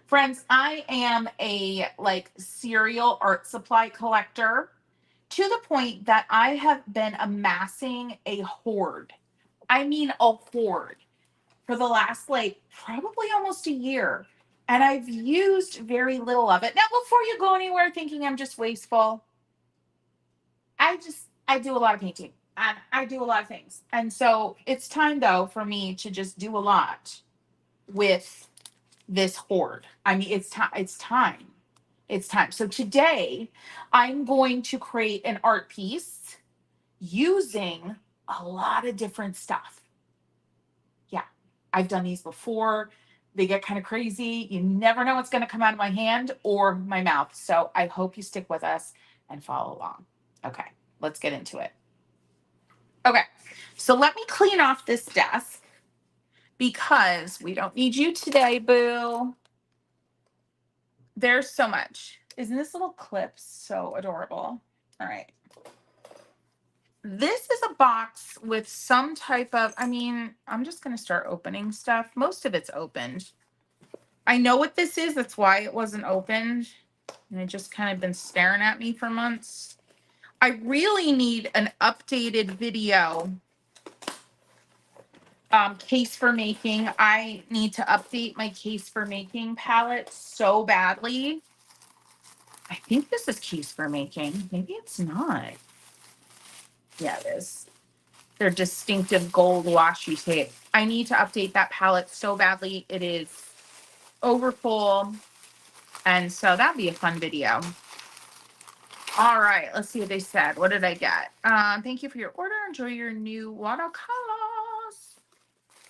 Friends, I am a like serial art supply collector to the point that I have been amassing a hoard. I mean, a hoard for the last like probably almost a year. And I've used very little of it. Now, before you go anywhere thinking I'm just wasteful, I do a lot of painting and I do a lot of things. And so it's time though for me to just do a lot with this hoard. I mean, it's time. It's time. It's time. So today I'm going to create an art piece using a lot of different stuff. Yeah, I've done these before. They get kind of crazy. You never know what's going to come out of my hand or my mouth. So I hope you stick with us and follow along. Okay, let's get into it. Okay, so let me clean off this desk because we don't need you today, boo. There's so much. Isn't this little clip so adorable? All right. This is a box with some type of, I mean, I'm just going to start opening stuff. Most of it's opened. I know what this is. That's why it wasn't opened. And it just kind of been staring at me for months. I really need an updated video case for making. I need to update my case for making palette so badly. I think this is case for making. Maybe it's not. Yeah, it is. Their distinctive gold washi tape. I need to update that palette so badly. It is over full. And so that'd be a fun video. All right, let's see what they said. What did I get? Thank you for your order. Enjoy your new watercolors.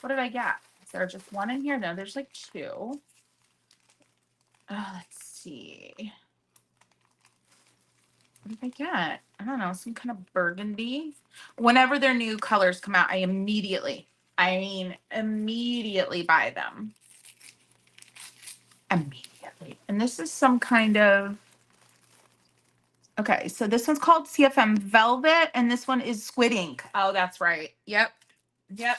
What did I get? Is there just one in here? No, there's like two. Let's see. What did I get? I don't know, some kind of burgundy. Whenever their new colors come out, I immediately buy them. Immediately. And this is some kind of, okay, so this one's called CFM Velvet, and this one is Squid Ink. Oh, that's right. Yep. Yep.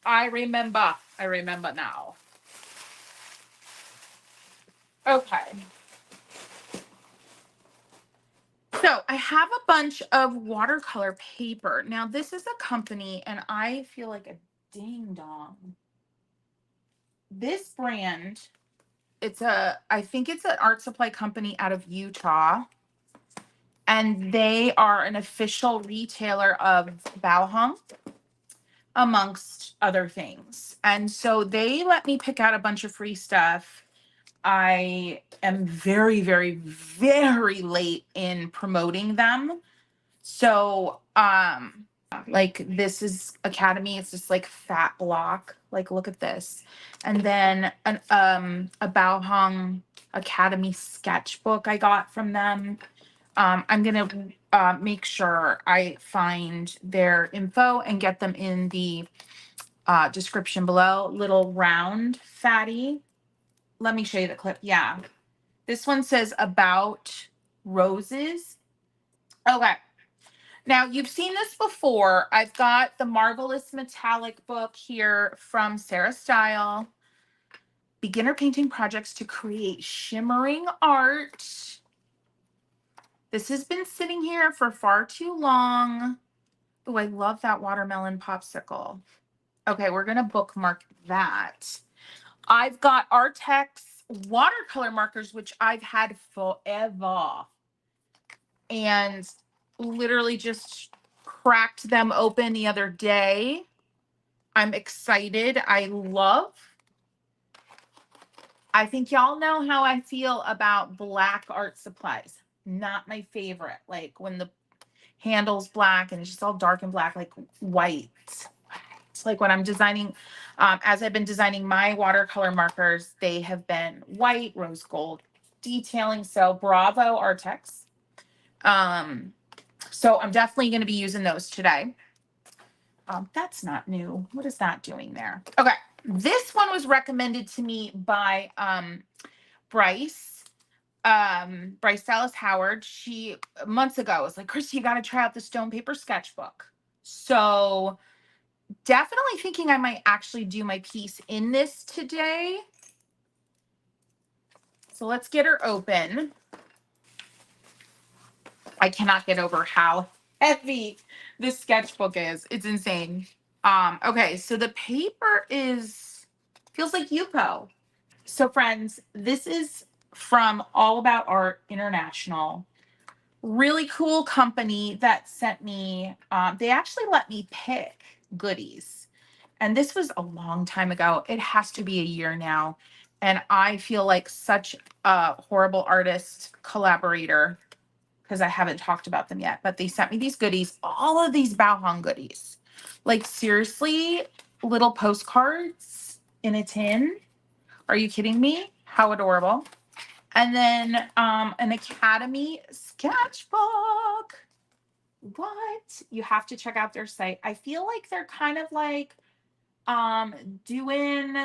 I remember now. Okay. So I have a bunch of watercolor paper. Now, this is a company, and I feel like a ding dong. This brand, I think it's an art supply company out of Utah. And they are an official retailer of Bauhaus, amongst other things. And so they let me pick out a bunch of free stuff. I am very, very, very late in promoting them. So, like this is Academy. It's just like fat block. Like, look at this. And then a Bauhaus Academy sketchbook I got from them. I'm going to make sure I find their info and get them in the description below. Little round fatty. Let me show you the clip. Yeah. This one says about roses. Okay. Now, you've seen this before. I've got the Marvelous Metallic book here from Sarah Style. Beginner Painting Projects to Create Shimmering Art. This has been sitting here for far too long. Oh, I love that watermelon popsicle. Okay, we're going to bookmark that. I've got Artex watercolor markers, which I've had forever. And literally just cracked them open the other day. I'm excited. I think y'all know how I feel about black art supplies. Not my favorite. Like when the handle's black and it's just all dark and black, like white. It's like when I'm designing, as I've been designing my watercolor markers, they have been white, rose gold detailing. So bravo, Artex. So I'm definitely going to be using those today. That's not new. What is that doing there? Okay. This one was recommended to me by Bryce Dallas Howard. She months ago was like, Christy, you got to try out the stone paper sketchbook. So definitely thinking I might actually do my piece in this today. So let's get her open. I cannot get over how heavy this sketchbook is. It's insane. Okay, so the paper feels like Yuko. So friends, this is from All About Art International. Really cool company that sent me, they actually let me pick goodies. And this was a long time ago. It has to be a year now. And I feel like such a horrible artist collaborator because I haven't talked about them yet. But they sent me these goodies, all of these Bauhaus goodies. Like seriously, little postcards in a tin. Are you kidding me? How adorable. And then an Academy sketchbook. What? You have to check out their site. I feel like they're kind of like doing,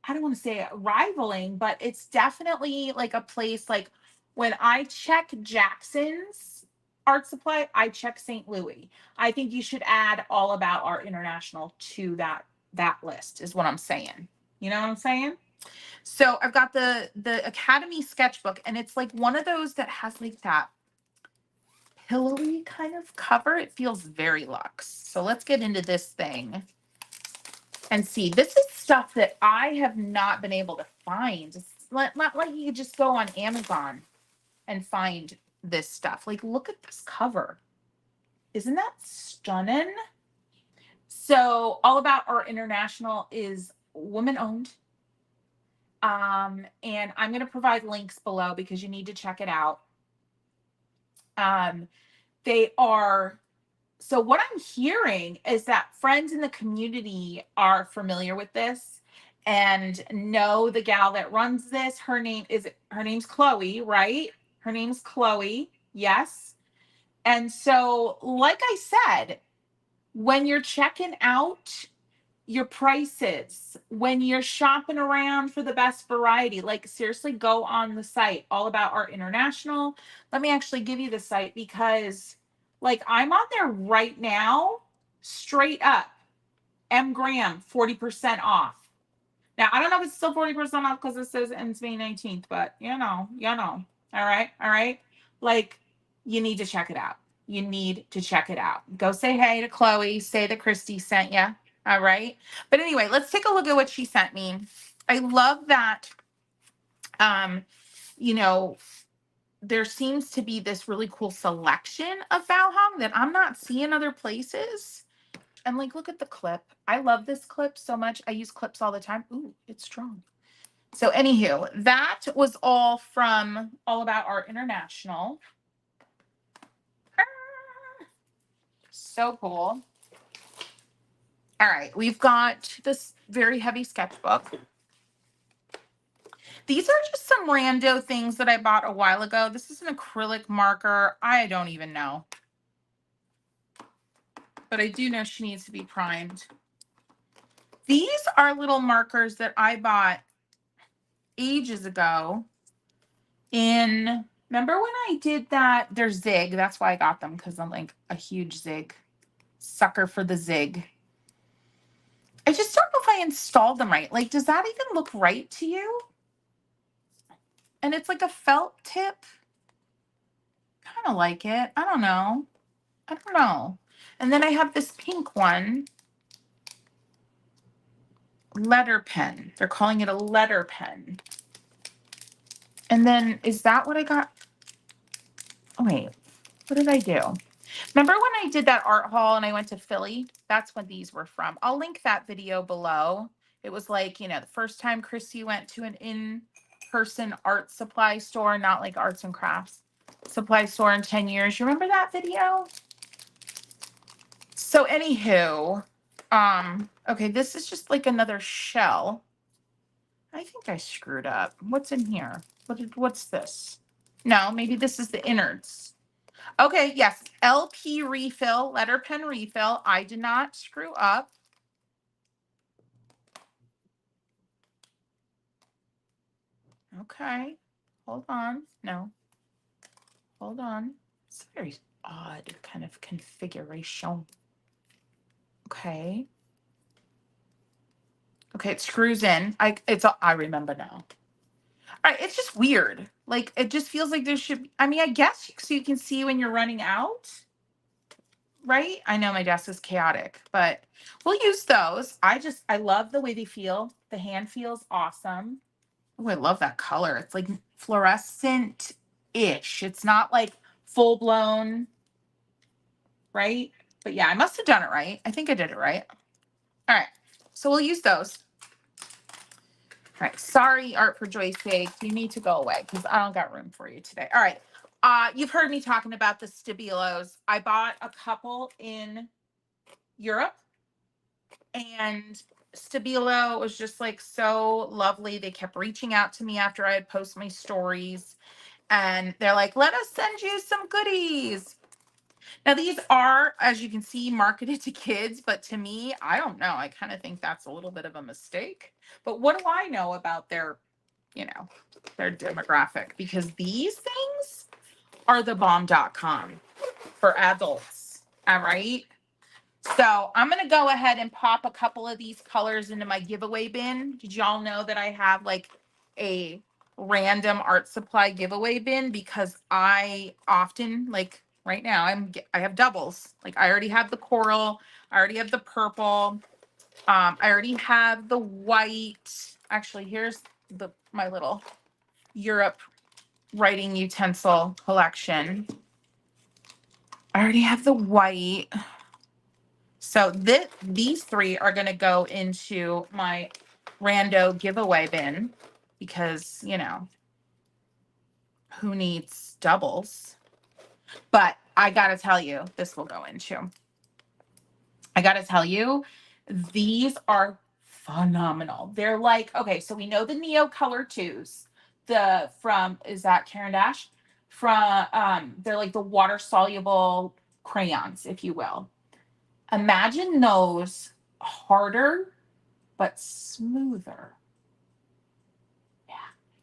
I don't want to say rivaling, but it's definitely like a place like when I check Jackson's art supply, I check St. Louis. I think you should add All About Art International to that list is what I'm saying. You know what I'm saying? So I've got the Academy sketchbook, and it's like one of those that has like that pillowy kind of cover. It feels very luxe. So let's get into this thing and see. This is stuff that I have not been able to find. It's not like you could just go on Amazon and find this stuff. Like, look at this cover. Isn't that stunning? So All About Art International is woman owned. And I'm going to provide links below because you need to check it out. They are, so what I'm hearing is that friends in the community are familiar with this and know the gal that runs this. Her name's Chloe, right? Her name's Chloe. Yes. And so, like I said, when you're checking out your prices, when you're shopping around for the best variety, like seriously, go on the site, All About Art International. Let me actually give you the site because like I'm on there right now, straight up, M Graham, 40% off. Now, I don't know if it's still 40% off because it says ends May 19th, but you know. All right. Like, you need to check it out. You need to check it out. Go say hey to Chloe. Say that Christy sent you. All right. But anyway, let's take a look at what she sent me. I love that, um, you know, there seems to be this really cool selection of Bauhaus that I'm not seeing other places. And like, look at the clip. I love this clip so much. I use clips all the time. Ooh, it's strong. So anywho, that was all from All About Art International. So cool. All right, we've got this very heavy sketchbook. These are just some rando things that I bought a while ago. This is an acrylic marker. I don't even know. But I do know she needs to be primed. These are little markers that I bought ages ago remember when I did that? They're Zig. That's why I got them, because I'm like a huge Zig sucker for the Zig. I just don't know if I installed them right. Like, does that even look right to you? And it's like a felt tip. Kind of like it. I don't know. And then I have this pink one. Letter pen. They're calling it a letter pen. And then, is that what I got? Oh, wait. What did I do? Remember when I did that art haul and I went to Philly? That's when these were from. I'll link that video below. It was like, you know, the first time Chrissy went to an in-person art supply store, not like arts and crafts supply store in 10 years. You remember that video? So anywho, okay, this is just like another shell. I think I screwed up. What's in here? What's this? No, maybe this is the innards. Okay, yes, LP refill, letter pen refill. I did not screw up. Okay, hold on. No, hold on. It's a very odd kind of configuration. Okay. Okay, it screws in. I remember now. right, it's just weird. Like, it just feels like there should, I mean, I guess so you can see when you're running out, right? I know my desk is chaotic, but we'll use those. I love the way they feel. The hand feels awesome. Oh, I love that color. It's like fluorescent-ish. It's not like full blown, right? But yeah, I must have done it right. I think I did it right. All right, so we'll use those. All right, sorry, Art for Joy's sake. You need to go away because I don't got room for you today. All right, you've heard me talking about the Stabilos. I bought a couple in Europe, and Stabilo was just like so lovely. They kept reaching out to me after I had posted my stories, and they're like, let us send you some goodies. Now, these are, as you can see, marketed to kids, but to me, I don't know. I kind of think that's a little bit of a mistake. But what do I know about their, you know, their demographic? Because these things are the bomb.com for adults. All right. So I'm going to go ahead and pop a couple of these colors into my giveaway bin. Did y'all know that I have like a random art supply giveaway bin? Because I often, like right now, I have doubles. Like I already have the coral. I already have the purple. I already have the white. Actually, here's my little Europe writing utensil collection. I already have the white. So these three are going to go into my rando giveaway bin because, you know, who needs doubles? But I got to tell you, this will go into. I got to tell you, these are phenomenal. They're like, okay, so we know the Neo Color 2s. Is that Karen Dash? They're like the water soluble crayons, if you will. Imagine those harder but smoother. Yeah,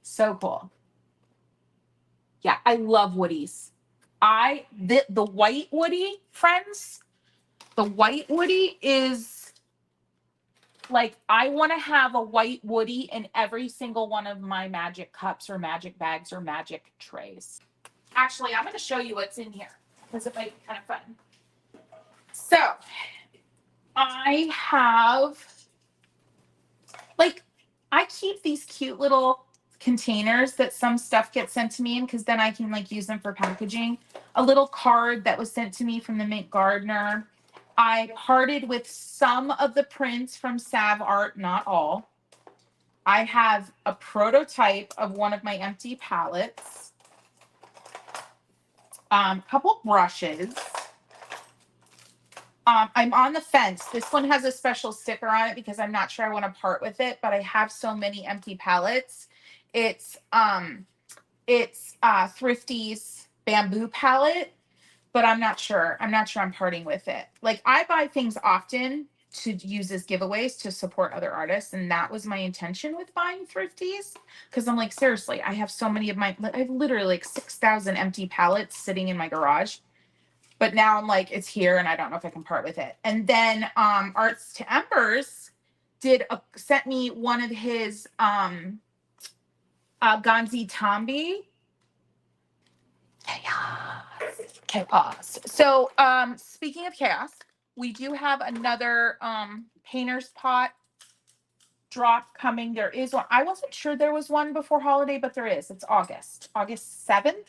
so cool. Yeah, I love Woodies. The white Woody, friends, the white Woody is like, I want to have a white Woody in every single one of my magic cups or magic bags or magic trays. Actually, I'm going to show you what's in here because it might be kind of fun. So I have, like, I keep these cute little containers that some stuff gets sent to me in because then I can like use them for packaging. A little card that was sent to me from the Mint Gardener. I parted with some of the prints from Sav Art, not all. I have a prototype of one of my empty palettes. Couple brushes. I'm on the fence. This one has a special sticker on it because I'm not sure I want to part with it, but I have so many empty palettes. It's Thrifty's bamboo palette, but I'm not sure. I'm not sure I'm parting with it. Like I buy things often to use as giveaways to support other artists, and that was my intention with buying Thrifty's because I'm like, seriously, I have so many of I have literally like 6,000 empty palettes sitting in my garage. But now I'm like, it's here and I don't know if I can part with it. And then Arts to Embers sent me one of his Ganzi Tambi. Chaos. So speaking of chaos, we do have another painter's pot drop coming. There is one. I wasn't sure there was one before holiday, but there is. It's August 7th.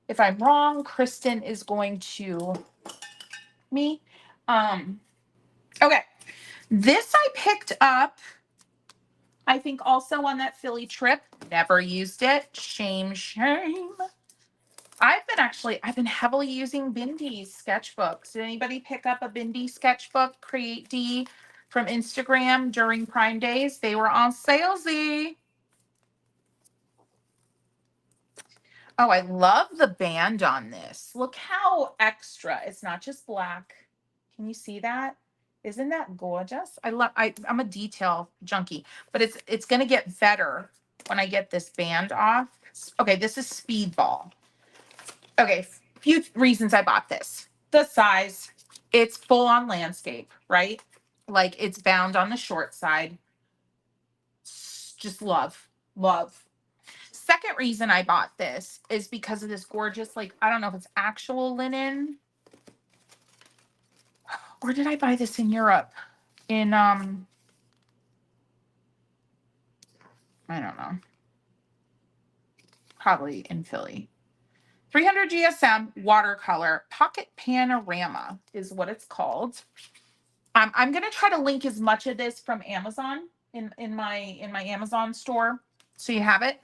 If I'm wrong, Kristen is going to me. Okay. This I picked up, I think also on that Philly trip. Never used it. Shame, shame. I've been heavily using Bindi sketchbooks. Did anybody pick up a Bindi sketchbook, Create D, from Instagram during Prime Days? They were on salesy. Oh, I love the band on this. Look how extra. It's not just black. Can you see that? Isn't that gorgeous? I'm a detail junkie, but it's gonna get better when I get this band off. Okay, this is Speedball. Okay, few reasons I bought this. The size, it's full on landscape, right? Like it's bound on the short side. Just love. second reason I bought this is because of this gorgeous, like, I don't know if it's actual linen. Or did I buy this in Europe? In, I don't know. Probably in Philly. 300 GSM watercolor pocket panorama is what it's called. I'm going to try to link as much of this from Amazon in my Amazon store. So you have it.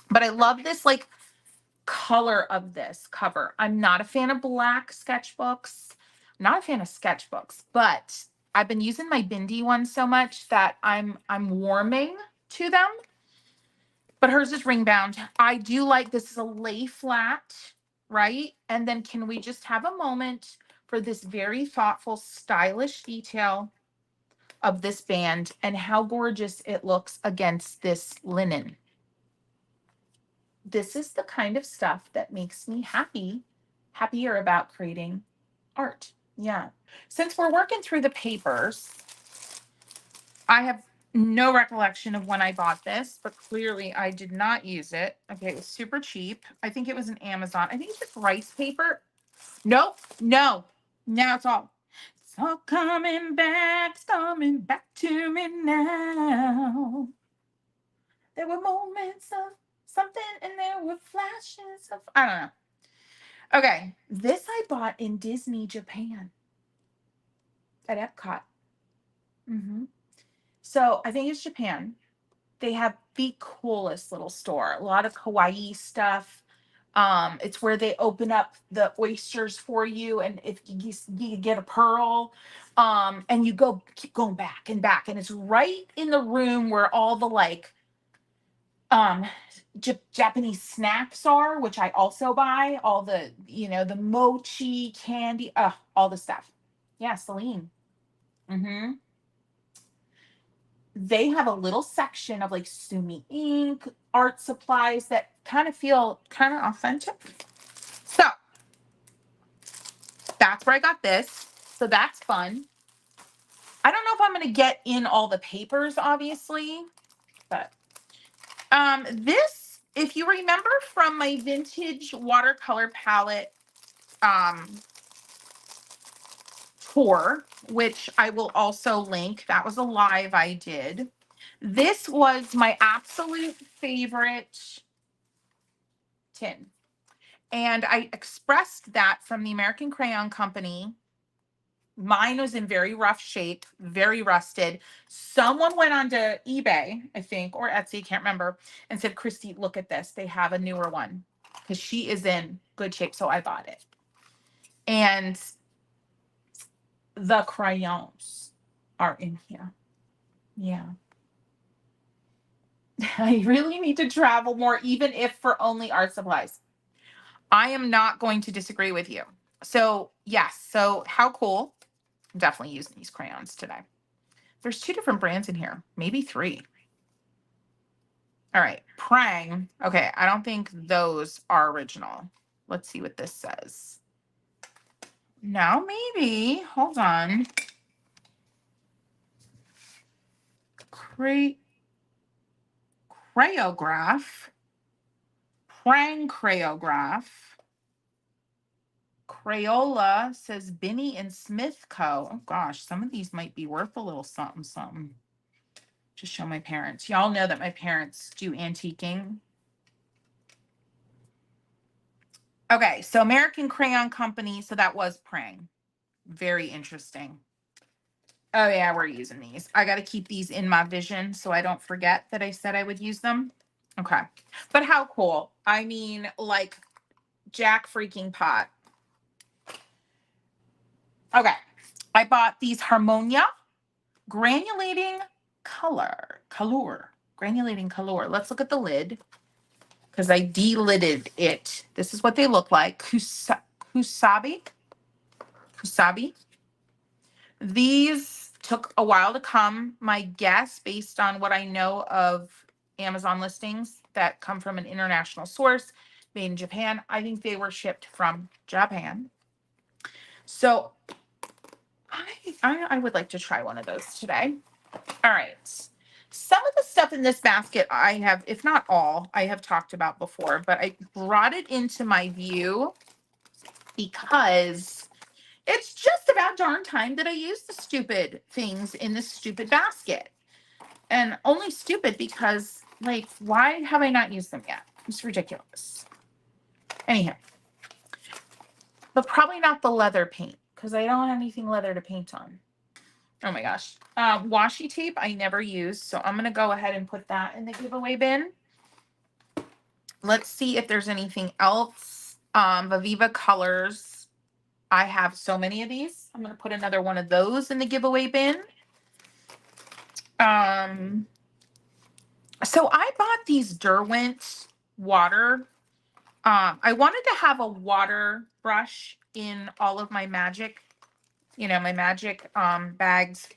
But I love this like color of this cover. I'm not a fan of black sketchbooks. I'm not a fan of sketchbooks, but I've been using my Bindi ones so much that I'm warming to them. But hers is ring bound. I do like this is a lay flat, right? And then can we just have a moment for this very thoughtful, stylish detail of this band and how gorgeous it looks against this linen. This is the kind of stuff that makes me happier about creating art. Yeah. Since we're working through the papers, I have no recollection of when I bought this, but clearly I did not use it. Okay, it was super cheap. I think it was an Amazon. I think it's just rice paper. Nope, no. Now it's all coming back. It's coming back to me now. There were moments of something and there were flashes of, I don't know. Okay, this I bought in Disney Japan at Epcot. So I think it's Japan. They have the coolest little store. A lot of kawaii stuff. It's where they open up the oysters for you, and if you get a pearl, and you keep going back and back, and it's right in the room where all the like Japanese snacks are, which I also buy. All the the mochi candy, all the stuff. Yeah, Celine. They have a little section of like Sumi ink, art supplies that kind of feel kind of authentic. So that's where I got this. So that's fun. I don't know if I'm going to get in all the papers, obviously, but this, if you remember from my vintage watercolor palette tour, which I will also link, that was a live I did. This was my absolute favorite tin. And I expressed that from the American Crayon Company. Mine was in very rough shape, very rusted. Someone went onto eBay, I think, or Etsy, can't remember, and said, Christy, look at this. They have a newer one because she is in good shape. So I bought it. And the crayons are in here. Yeah. I really need to travel more, even if for only art supplies. I am not going to disagree with you. So yes. So how cool. I'm definitely using these crayons today. There's 2 different brands in here, maybe 3. All right, Prang. Okay, I don't think those are original. Let's see what this says. No, maybe. Hold on. Crayograph. Prang Crayograph. Crayola says Binney and Smith Co. Oh gosh, some of these might be worth a little something, something. Just show my parents. Y'all know that my parents do antiquing. Okay, so American Crayon Company. So that was Prang. Very interesting. Oh yeah, we're using these. I got to keep these in my vision so I don't forget that I said I would use them. Okay, but how cool. I mean, like Jack freaking pot. Okay, I bought these Harmonia granulating granulating color. Let's look at the lid because I de-lidded it. This is what they look like. Kusabi. These took a while to come. My guess, based on what I know of Amazon listings that come from an international source made in Japan, I think they were shipped from Japan. So I would like to try one of those today. All right. Some of the stuff in this basket I have, if not all, I have talked about before, but I brought it into my view because it's just about darn time that I use the stupid things in this stupid basket. And only stupid because, like, why have I not used them yet? It's ridiculous. Anyhow, but probably not the leather paint because I don't have anything leather to paint on. Oh my gosh. Washi tape I never use, so I'm going to go ahead and put that in the giveaway bin. Let's see if there's anything else. Viviva colors. I have so many of these. I'm going to put another one of those in the giveaway bin. So I bought these Derwent water. I wanted to have a water brush in all of my magic, my magic bags,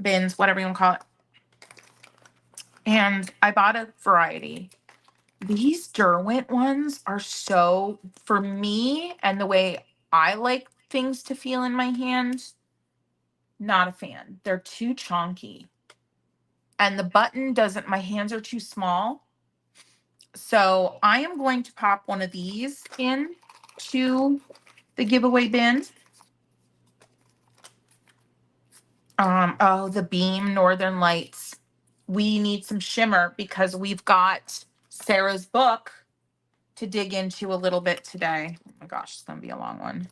bins, whatever you want to call it. And I bought a variety. These Derwent ones are so, for me and the way I like things to feel in my hands, not a fan. They're too chonky. And the button doesn't, my hands are too small. So I am going to pop one of these in to the giveaway bin. Oh, the Beam Northern Lights. We need some shimmer because we've got Sarah's book to dig into a little bit today. Oh my gosh, it's gonna be a long one.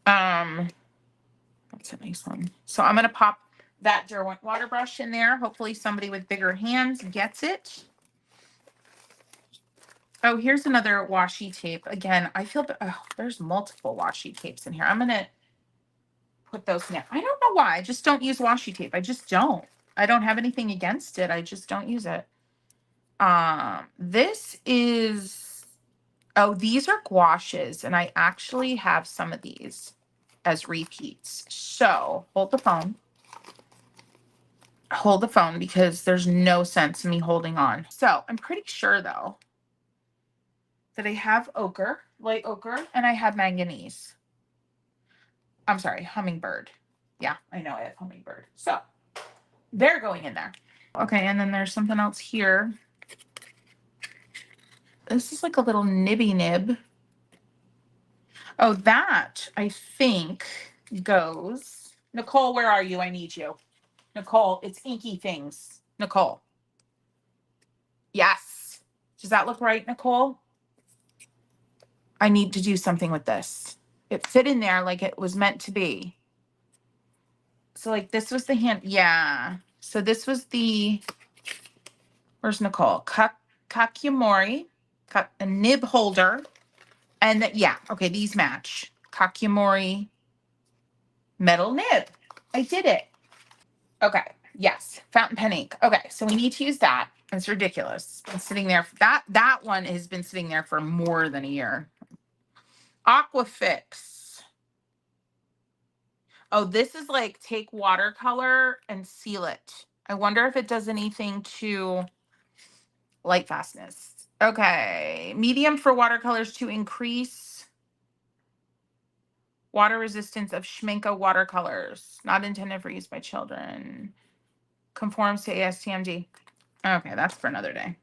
That's a nice one. So I'm gonna pop that Derwent water brush in there. Hopefully somebody with bigger hands gets it. Oh, here's another washi tape. Again, I feel, there's multiple washi tapes in here. I'm gonna put those now. I don't know why. I just don't use washi tape. I just don't. I don't have anything against it. I just don't use it. This is, oh, these are gouaches, and I actually have some of these as repeats. So hold the phone. Hold the phone because there's no sense in me holding on. So I'm pretty sure though that I have ochre, light ochre, and I have manganese. I'm sorry, hummingbird. Yeah, I know I have hummingbird. So they're going in there. Okay, and then there's something else here. This is like a little nibby nib. Oh, that I think goes. Nicole, where are you? I need you. Nicole, it's inky things. Nicole. Yes. Does that look right, Nicole? I need to do something with this. It fit in there like it was meant to be. So like this was the hand. Yeah. So this was the, where's Nicole? Kakimori, a nib holder. And yeah, okay, these match. Kakimori metal nib. I did it. Okay, yes, fountain pen ink. Okay, so we need to use that. It's ridiculous. It's been sitting there. That one has been sitting there for more than a year. Aquafix. Oh, this is like take watercolor and seal it. I wonder if it does anything to light fastness. Okay, medium for watercolors to increase water resistance of Schminko watercolors. Not intended for use by children. Conforms to ASTMD. Okay, that's for another day.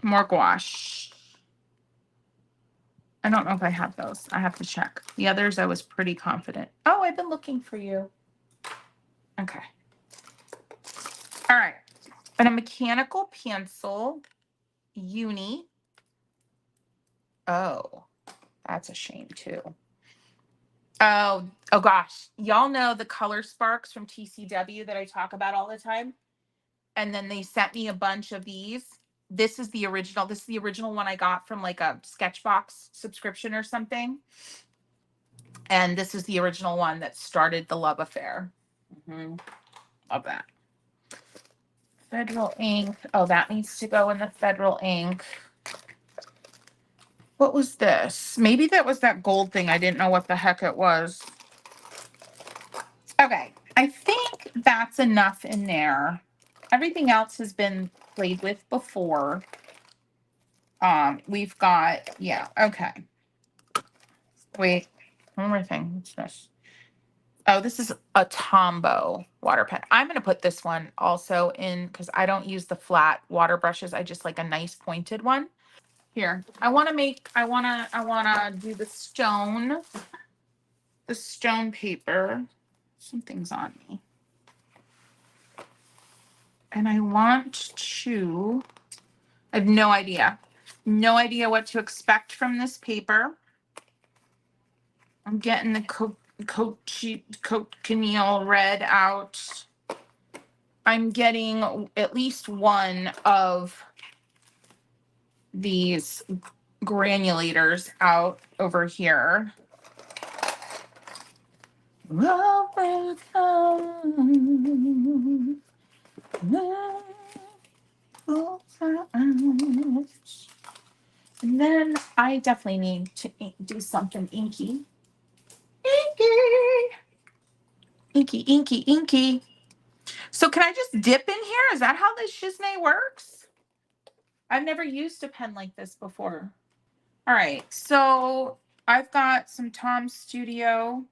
More gouache. I don't know if I have those. I have to check. The others I was pretty confident. Oh, I've been looking for you. Okay. All right. And a mechanical pencil uni. Oh, that's a shame too. Oh gosh. Y'all know the color sparks from TCW that I talk about all the time. And then they sent me a bunch of these. This is the original. This is the original one I got from like a Sketchbox subscription or something. And this is the original one that started the love affair. Love that. Federal ink. Oh, that needs to go in the federal ink. What was this? Maybe that was that gold thing. I didn't know what the heck it was. Okay. I think that's enough in there. Everything else has been played with before. We've got, yeah, okay. Wait, one more thing. What's this? Oh, this is a Tombow water pen. I'm going to put this one also in because I don't use the flat water brushes. I just like a nice pointed one. Here, I want to do the stone paper. Something's on me. And I have no idea. No idea what to expect from this paper. I'm getting the cochineal red out. I'm getting at least one of these granulators out over here. And then I definitely need to do something inky. Inky. Inky, inky, inky. So can I just dip in here? Is that how this Chisney works? I've never used a pen like this before. All right, so I've got some Tom Studio.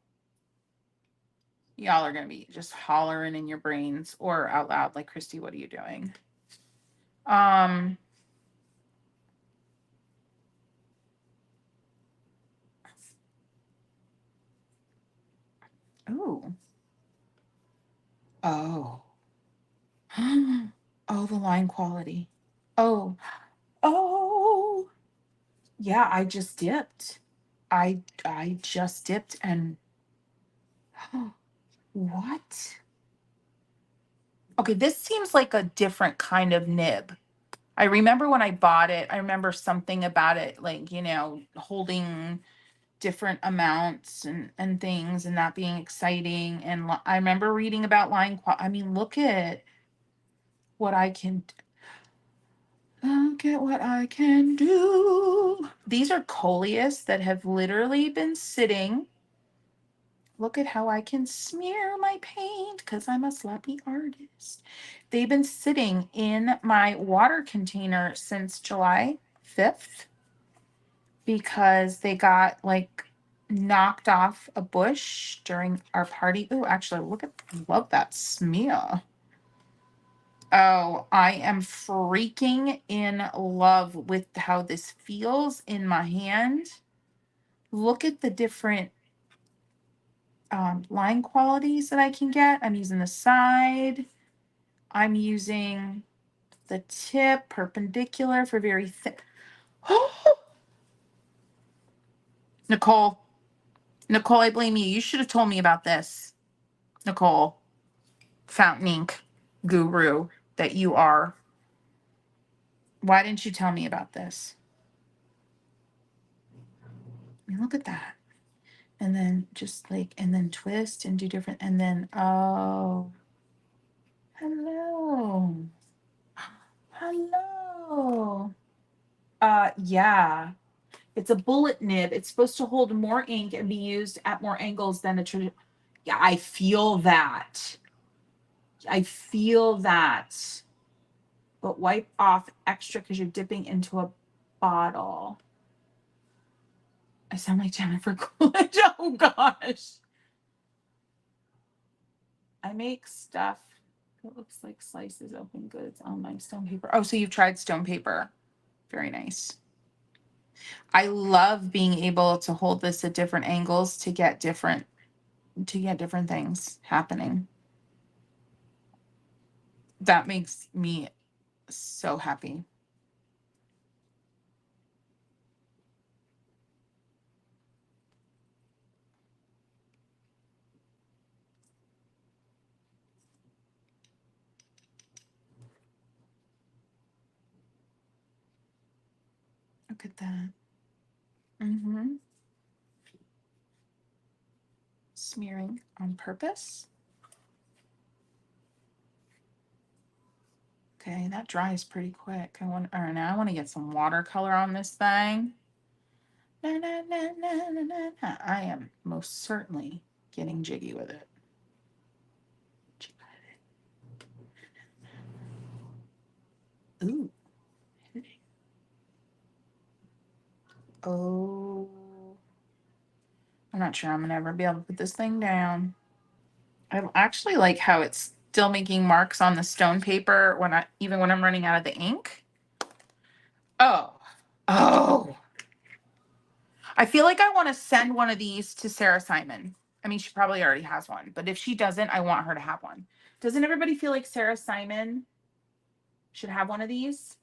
Y'all are going to be just hollering in your brains or out loud like, Christy, what are you doing? Oh. Oh. Oh, the line quality. Oh. Oh. Yeah, I just dipped. I just dipped and what? Okay, this seems like a different kind of nib. I remember when I bought it, I remember something about it, like, you know, holding different amounts and things and that being exciting. And I remember reading about line quality. I mean, look at what I can look at what I can do. These are coleus that have literally been sitting. Look at how I can smear my paint because I'm a sloppy artist. They've been sitting in my water container since July 5th because they got like knocked off a bush during our party. Oh, actually, love that smear. Oh, I am freaking in love with how this feels in my hand. Look at the different line qualities that I can get. I'm using the side. I'm using the tip perpendicular for very thin. Nicole, I blame you. You should have told me about this. Nicole, fountain ink guru that you are. Why didn't you tell me about this? I mean, look at that. And then just like, and then twist and do different, and then, oh, hello. Hello. Yeah. It's a bullet nib. It's supposed to hold more ink and be used at more angles than a traditional. Yeah, I feel that. I feel that. But wipe off extra because you're dipping into a bottle. I sound like Jennifer Coolidge. Oh gosh. I make stuff that looks like slices open goods on my stone paper. Oh, so you've tried stone paper. Very nice. I love being able to hold this at different angles to get different things happening. That makes me so happy. Look at that. Mm-hmm. Smearing on purpose. Okay, that dries pretty quick. Now I want to get some watercolor on this thing. Na, na, na, na, na, na, na. I am most certainly getting jiggy with it. Ooh. Oh. I'm not sure I'm gonna ever be able to put this thing down. I actually like how it's still making marks on the stone paper even when I'm running out of the ink. Oh, oh. I feel like I want to send one of these to Sarah Simon. I mean, she probably already has one, but if she doesn't, I want her to have one. Doesn't everybody feel like Sarah Simon should have one of these?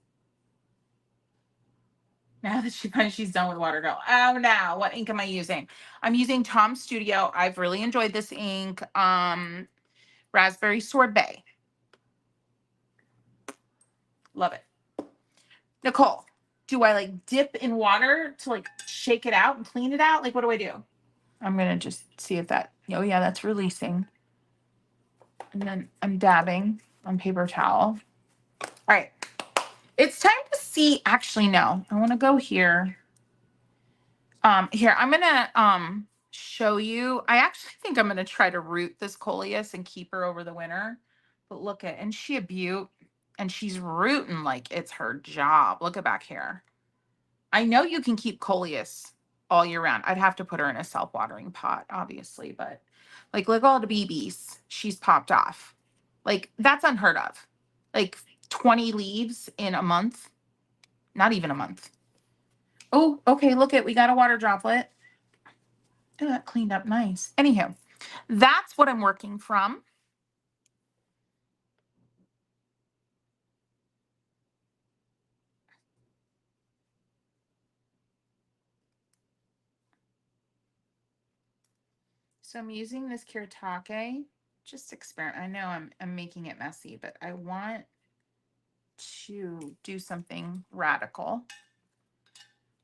Now that she's done with watercolor. Oh, now what ink am I using? I'm using Tom Studio. I've really enjoyed this ink. Raspberry Sorbet. Love it. Nicole, do I like dip in water to like shake it out and clean it out? Like, what do I do? I'm going to just see if that, oh yeah, that's releasing. And then I'm dabbing on paper towel. All right. It's time to see, actually, no, I want to go here. Here, I'm going to show you. I actually think I'm going to try to root this coleus and keep her over the winter. But look at, and she a beaut, and she's rooting like it's her job. Look at back here. I know you can keep coleus all year round. I'd have to put her in a self-watering pot, obviously, but like, look at all the BBs she's popped off. Like, that's unheard of. Like 20 leaves in a month. Not even a month. Oh, okay, look it. We got a water droplet. Oh, that cleaned up nice. Anywho, that's what I'm working from. So I'm using this Kiritake. Just experiment. I know I'm making it messy, but I want to do something radical.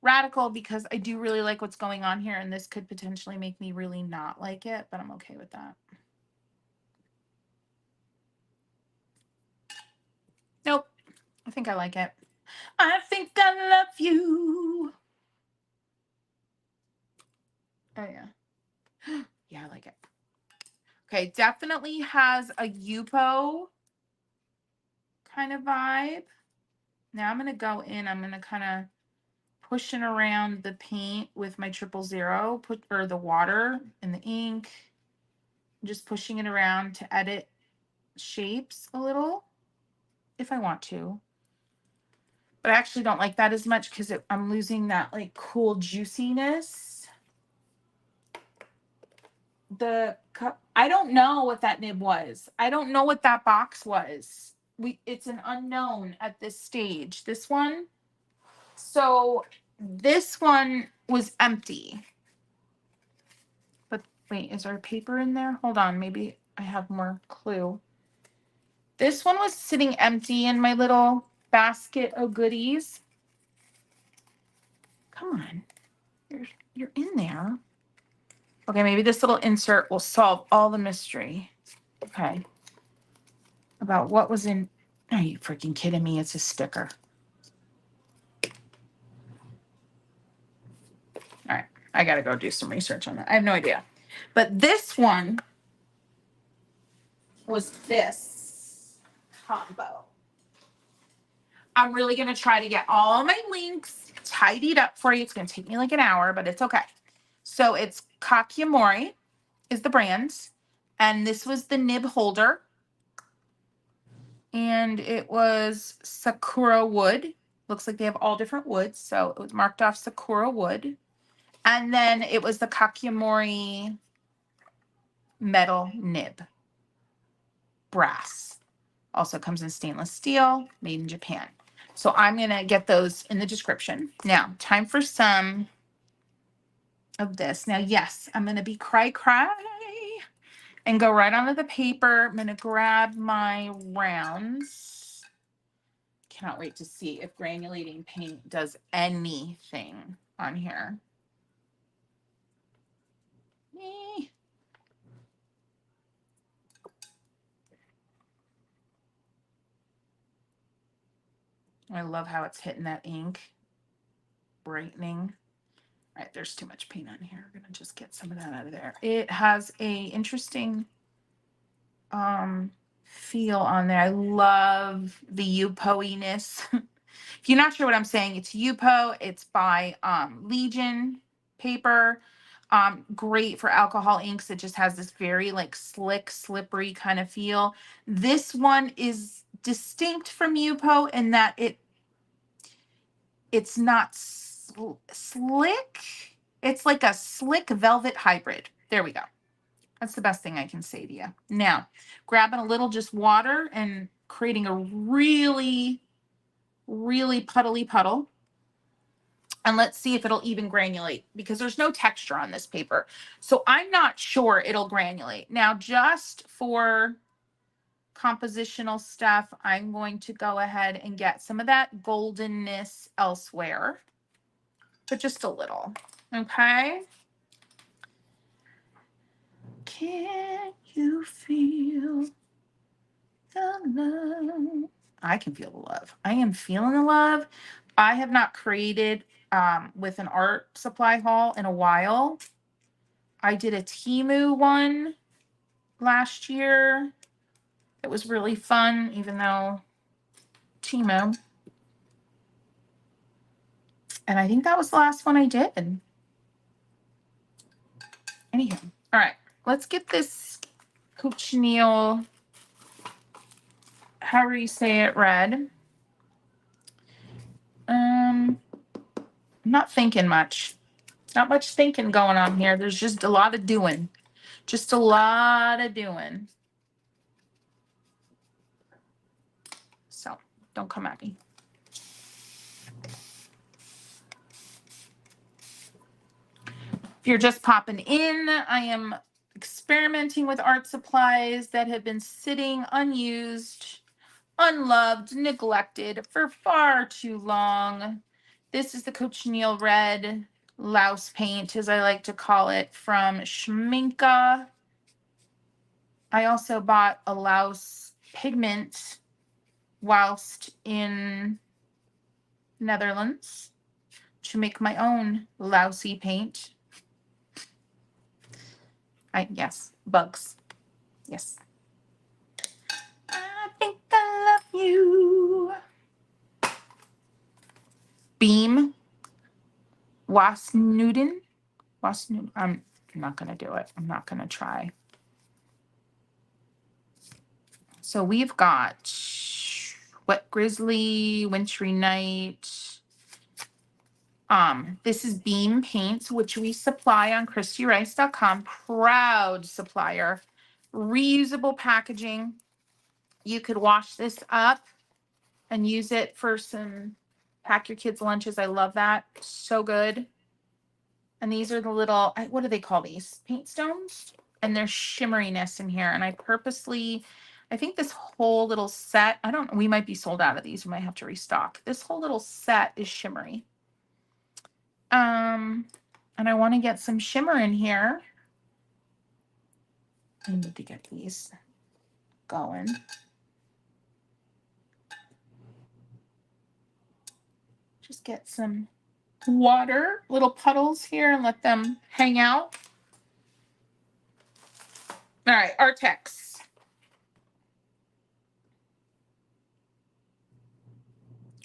Radical because I do really like what's going on here, and this could potentially make me really not like it, but I'm okay with that. Nope. I think I like it. I think I love you. Oh, yeah. Yeah, I like it. Okay, definitely has a Yupo kind of vibe. Now I'm going to go in. I'm going to kind of pushing around the paint with my 000, or the water and the ink. I'm just pushing it around to edit shapes a little if I want to. But I actually don't like that as much because I'm losing that like cool juiciness. The cup, I don't know what that nib was. I don't know what that box was. It's an unknown at this stage. This one. So this one was empty. But wait, is there paper in there? Hold on, maybe I have more clue. This one was sitting empty in my little basket of goodies. Come on. You're in there. Okay, maybe this little insert will solve all the mystery. Okay. About what was in. Are you freaking kidding me? It's a sticker. All right. I got to go do some research on that. I have no idea. But this one was this combo. I'm really going to try to get all my links tidied up for you. It's going to take me like an hour, but it's okay. So it's Kakimori is the brand. And this was the nib holder. And it was Sakura wood. Looks like they have all different woods. So it was marked off Sakura wood. And then it was the Kakimori metal nib. Brass. Also comes in stainless steel, made in Japan. So I'm going to get those in the description. Now, time for some of this. Now, yes, I'm going to be cry and go right onto the paper. I'm going to grab my rounds. Cannot wait to see if granulating paint does anything on here. I love how it's hitting that ink. Brightening. All right, there's too much paint on here. We're gonna just get some of that out of there. It has a interesting feel on there. I love the Yupo-iness. If you're not sure what I'm saying, it's Yupo. It's by Legion paper. Great for alcohol inks. It just has this very like slick, slippery kind of feel. This one is distinct from Yupo in that it's not slick. It's like a slick velvet hybrid. There we go. That's the best thing I can say to you. Now, grabbing a little just water and creating a really, really puddly puddle. And let's see if it'll even granulate because there's no texture on this paper. So I'm not sure it'll granulate. Now, just for compositional stuff, I'm going to go ahead and get some of that goldenness elsewhere, but just a little, okay? Can you feel the love? I can feel the love. I am feeling the love. I have not created with an art supply haul in a while. I did a Temu one last year. It was really fun, even though Temu. And I think that was the last one I did. Anywho, all right, let's get this cochineal, however you say it, red. I'm not thinking much. Not much thinking going on here. There's just a lot of doing. Just a lot of doing. So don't come at me. If you're just popping in, I am experimenting with art supplies that have been sitting unused, unloved, neglected for far too long. This is the Cochineal Red Louse paint, as I like to call it, from Schminke. I also bought a louse pigment whilst in Netherlands to make my own lousy paint. Yes, bugs. Yes. I think I love you. Beam. Wasnuden. I'm not going to do it. I'm not going to try. So we've got Wet Grizzly, Wintry Night. This is Beam Paints, which we supply on ChristyRice.com. Proud supplier. Reusable packaging. You could wash this up and use it for pack your kids' lunches. I love that. So good. And these are the little, what do they call these? Paint stones? And there's shimmeriness in here. And I think this whole little set, we might be sold out of these. We might have to restock. This whole little set is shimmery. And I want to get some shimmer in here. I need to get these going. Just get some water, little puddles here, and let them hang out. All right, Artex.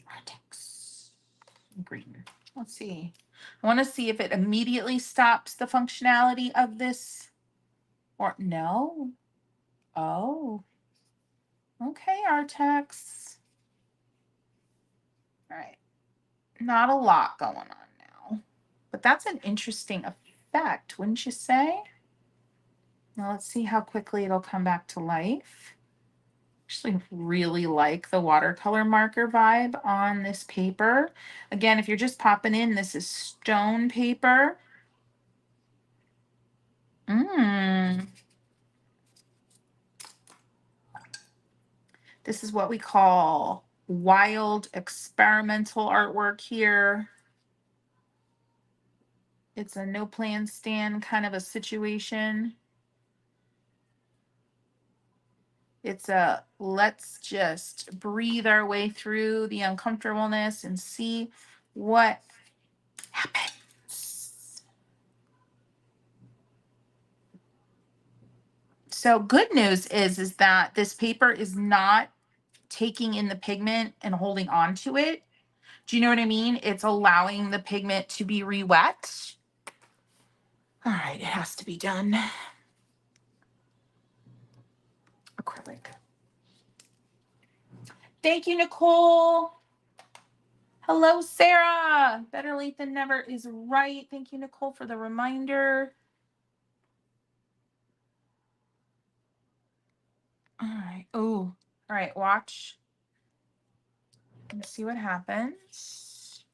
Artex. Green. Let's see. I want to see if it immediately stops the functionality of this or no. Oh. Okay, Artex. All right. Not a lot going on now, but that's an interesting effect, wouldn't you say? Now let's see how quickly it'll come back to life. Actually really like the watercolor marker vibe on this paper. Again, if you're just popping in, this is stone paper. This is what we call wild experimental artwork here. It's a no plan stand kind of a situation. It's a let's just breathe our way through the uncomfortableness and see what happens. So good news is that this paper is not taking in the pigment and holding on to it. Do you know what I mean? It's allowing the pigment to be re-wet. All right, it has to be done. Acrylic. Thank you, Nicole. Hello, Sarah. Better late than never is right. Thank you, Nicole, for the reminder. All right. Oh, all right. Watch. Let's see what happens.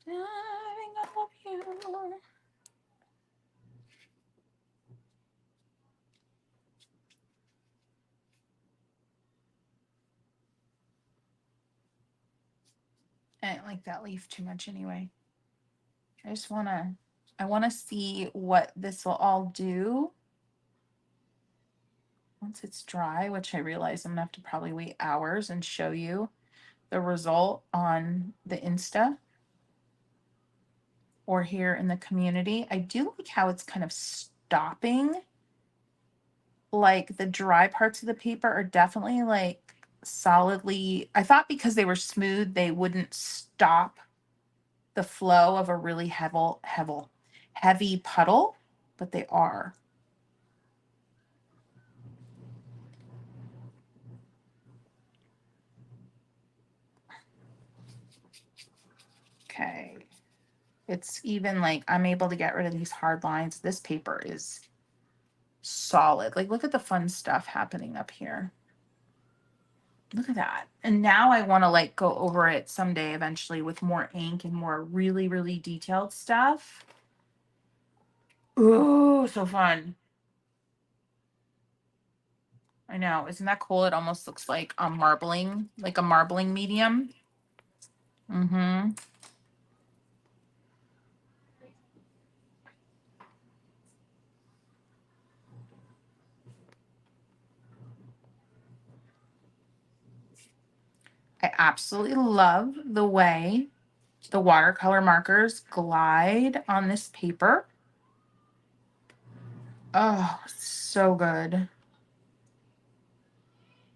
I love you. I didn't like that leaf too much anyway. I want to see what this will all do once it's dry, which I realize I'm gonna have to probably wait hours and show you the result on the Insta or here in the community. I do like how it's kind of stopping. Like the dry parts of the paper are definitely like solidly, I thought because they were smooth, they wouldn't stop the flow of a really heavy puddle, but they are. Okay. It's even like I'm able to get rid of these hard lines. This paper is solid. Like, look at the fun stuff happening up here. Look at that. And now I want to like go over it someday eventually with more ink and more really, really detailed stuff. Ooh, so fun. I know. Isn't that cool? It almost looks like like a marbling medium. Mm-hmm. I absolutely love the way the watercolor markers glide on this paper. Oh, so good.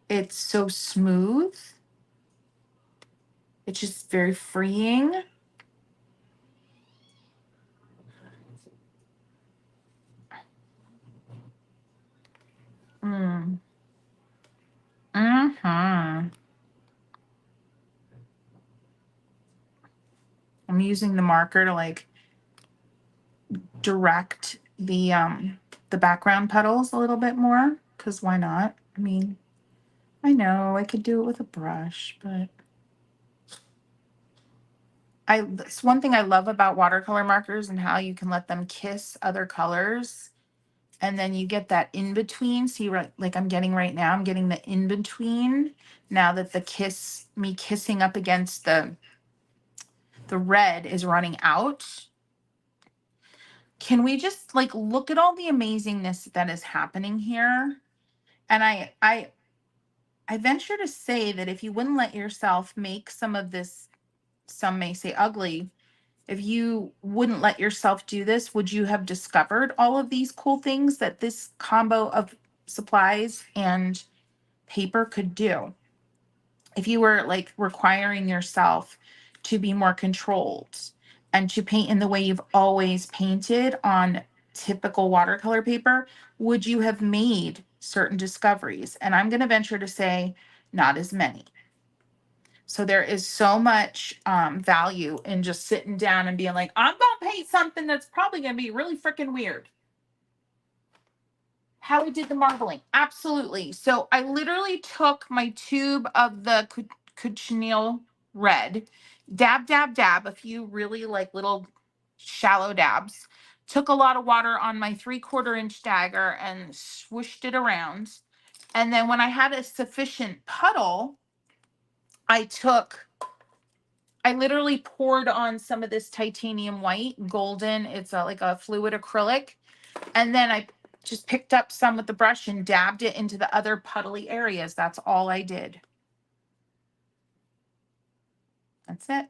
It's so smooth. It's just very freeing. Mm. Mm-hmm. I'm using the marker to like direct the background petals a little bit more, because why not? I mean, I know I could do it with a brush, but it's one thing I love about watercolor markers and how you can let them kiss other colors. And then you get that in between. See, right, like I'm getting right now, I'm getting the in between now that me kissing up against the red is running out. Can we just like look at all the amazingness that is happening here? And I venture to say that if you wouldn't let yourself make some of this, some may say ugly, if you wouldn't let yourself do this, would you have discovered all of these cool things that this combo of supplies and paper could do? If you were like requiring yourself to be more controlled and to paint in the way you've always painted on typical watercolor paper, would you have made certain discoveries? And I'm going to venture to say not as many. So there is so much value in just sitting down and being like, I'm going to paint something that's probably going to be really freaking weird. How we did the marbling. Absolutely. So I literally took my tube of the cochineal red, dab, dab, dab, a few really like little shallow dabs, took a lot of water on my 3/4 inch dagger and swished it around. And then when I had a sufficient puddle, I literally poured on some of this titanium white, golden. It's like a fluid acrylic. And then I just picked up some with the brush and dabbed it into the other puddly areas. That's all I did. That's it.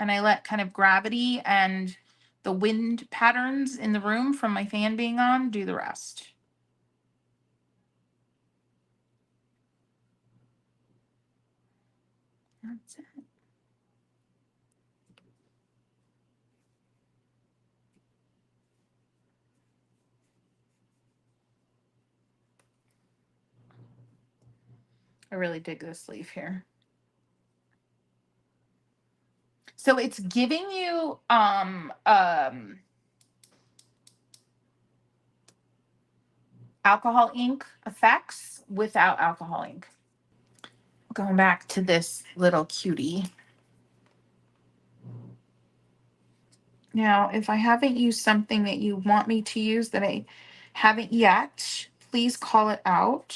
And I let kind of gravity and the wind patterns in the room from my fan being on do the rest. That's it. I really dig this leaf here. So it's giving you alcohol ink effects without alcohol ink. Going back to this little cutie. Now, if I haven't used something that you want me to use that I haven't yet, please call it out.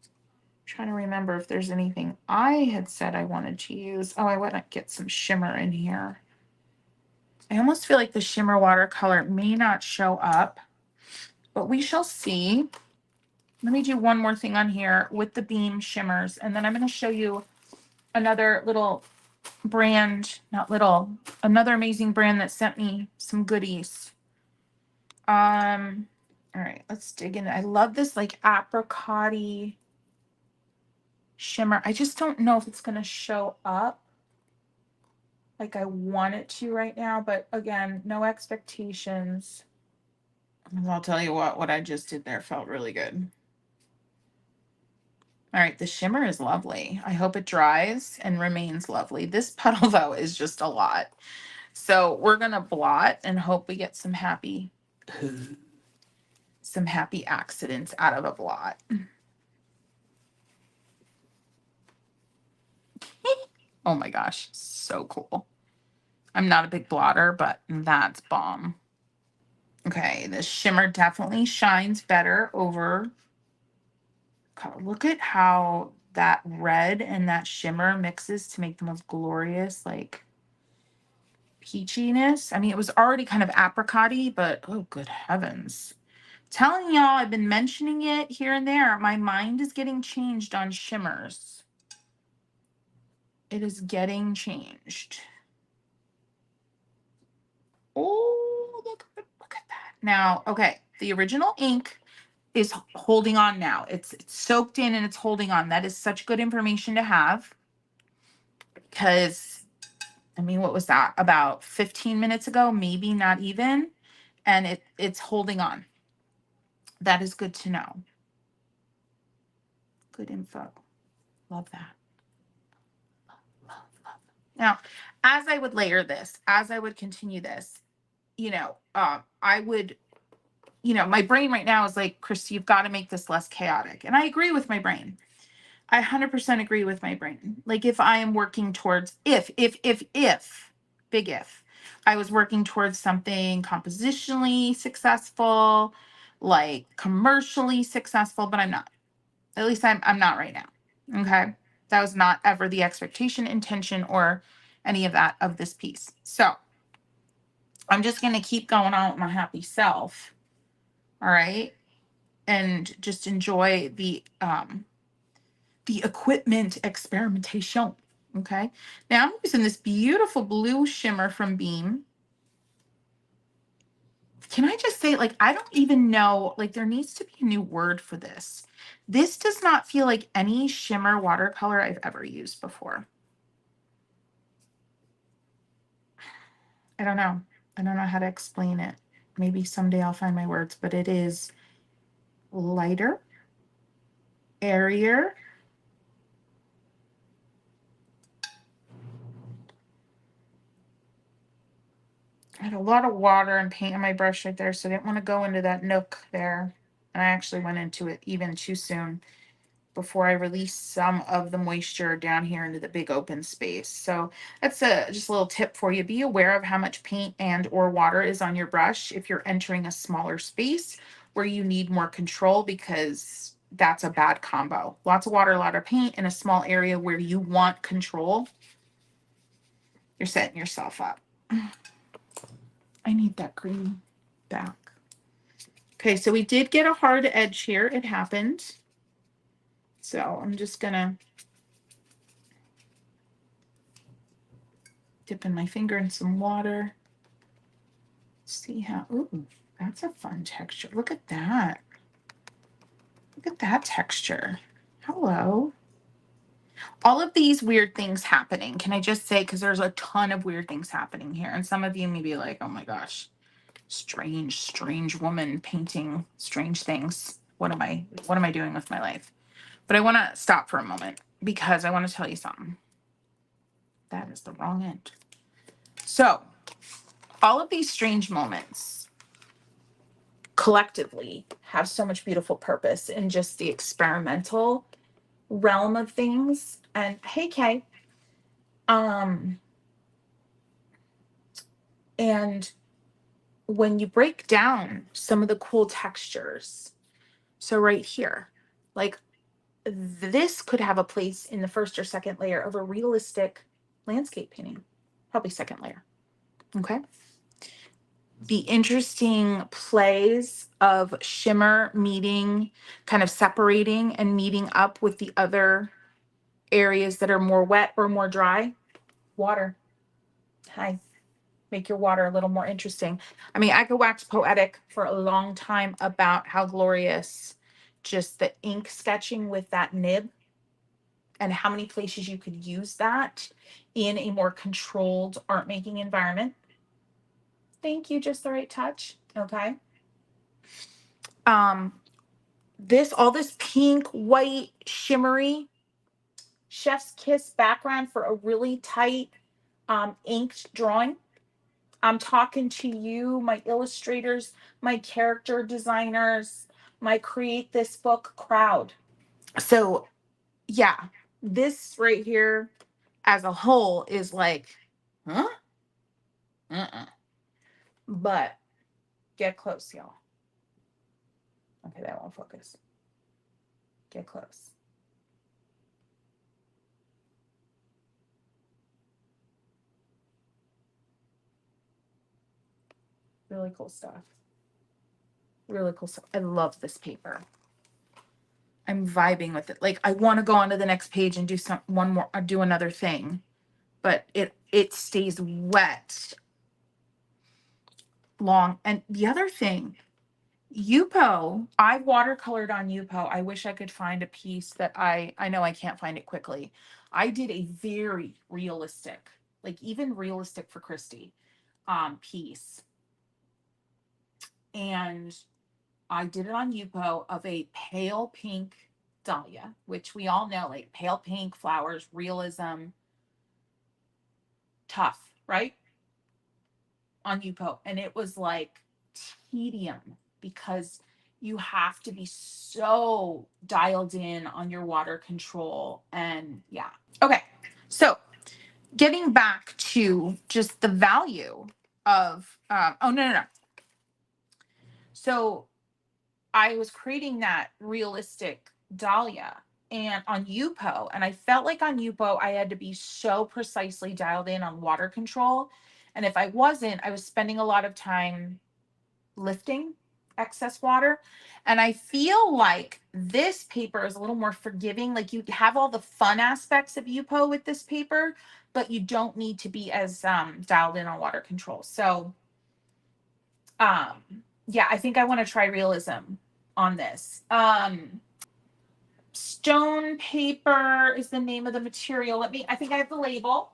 I'm trying to remember if there's anything I had said I wanted to use. Oh, I want to get some shimmer in here. I almost feel like the shimmer watercolor may not show up, but we shall see. Let me do one more thing on here with the beam shimmers, and then I'm going to show you another little brand, not little, another amazing brand that sent me some goodies. All right, let's dig in. I love this like apricot-y shimmer. I just don't know if it's going to show up like I want it to right now, but again, no expectations. I'll tell you what I just did there felt really good. All right, the shimmer is lovely. I hope it dries and remains lovely. This puddle, though, is just a lot. So we're going to blot and hope we get some happy accidents out of a blot. Oh my gosh, so cool. I'm not a big blotter, but that's bomb. Okay, the shimmer definitely shines better over. God, look at how that red and that shimmer mixes to make the most glorious, like, peachiness. I mean, it was already kind of apricot-y, but oh, good heavens. Telling y'all, I've been mentioning it here and there. My mind is getting changed on shimmers. It is getting changed. Oh, look at that. Now, okay, the original ink is holding on now. It's soaked in and it's holding on. That is such good information to have because, I mean, what was that? About 15 minutes ago, maybe not even, and it's holding on. That is good to know. Good info. Love that. Love. Now, as I would layer this, as I would continue this, I would, my brain right now is like, Christy, you've got to make this less chaotic. And I agree with my brain. I 100% agree with my brain. Like if I am working towards, big if, I was working towards something compositionally successful, like commercially successful, but I'm not. At least I'm not right now. Okay. That was not ever the expectation, intention, or any of that of this piece. So I'm just going to keep going on with my happy self. All right. And just enjoy the equipment experimentation. Okay. Now I'm using this beautiful blue shimmer from Beam. Can I just say, like, I don't even know, like, there needs to be a new word for this. This does not feel like any shimmer watercolor I've ever used before. I don't know. I don't know how to explain it. Maybe someday I'll find my words, but it is lighter, airier. I had a lot of water and paint on my brush right there, so I didn't want to go into that nook there. And I actually went into it even too soon before I released some of the moisture down here into the big open space. So that's just a little tip for you. Be aware of how much paint and or water is on your brush if you're entering a smaller space where you need more control, because that's a bad combo. Lots of water, a lot of paint in a small area where you want control. You're setting yourself up. I need that green back. Okay, so we did get a hard edge here. It happened. So I'm just gonna dip in my finger in some water. See how, ooh, that's a fun texture. Look at that. Look at that texture. Hello. All of these weird things happening. Can I just say, because there's a ton of weird things happening here. And some of you may be like, oh my gosh, strange woman painting strange things. What am I doing with my life? But I want to stop for a moment because I want to tell you something. That is the wrong end. So all of these strange moments collectively have so much beautiful purpose in just the experimental realm of things. And hey, Kay. And when you break down some of the cool textures, so right here, like this could have a place in the first or second layer of a realistic landscape painting, probably second layer. Okay. The interesting plays of shimmer meeting, kind of separating and meeting up with the other areas that are more wet or more dry. Water. Hi. Make your water a little more interesting. I mean, I could wax poetic for a long time about how glorious just the ink sketching with that nib and how many places you could use that in a more controlled art making environment. Thank you, just the right touch. Okay. All this pink, white, shimmery chef's kiss background for a really tight inked drawing. I'm talking to you, my illustrators, my character designers, my create this book crowd. So yeah, this right here as a whole is like, huh? But get close, y'all. Okay, that won't focus. Get close. Really cool stuff. Really cool stuff. I love this paper. I'm vibing with it. Like I want to go on to the next page and do one more, do another thing, but it stays wet long. And the other thing, Yupo, I watercolored on Yupo. I wish I could find a piece that I know I can't find it quickly. I did a very realistic, like even realistic for Christy, piece. And I did it on Yupo of a pale pink dahlia, which we all know, like pale pink flowers, realism, tough, right? On Yupo. And it was like tedium because you have to be so dialed in on your water control. And yeah. Okay. So getting back to just the value of, oh, no. So I was creating that realistic dahlia and on Yupo, and I felt like on Yupo I had to be so precisely dialed in on water control. And if I wasn't, I was spending a lot of time lifting excess water. And I feel like this paper is a little more forgiving. Like you have all the fun aspects of Yupo with this paper, but you don't need to be as dialed in on water control. So yeah, I think I want to try realism on this. Stone paper is the name of the material. I think I have the label.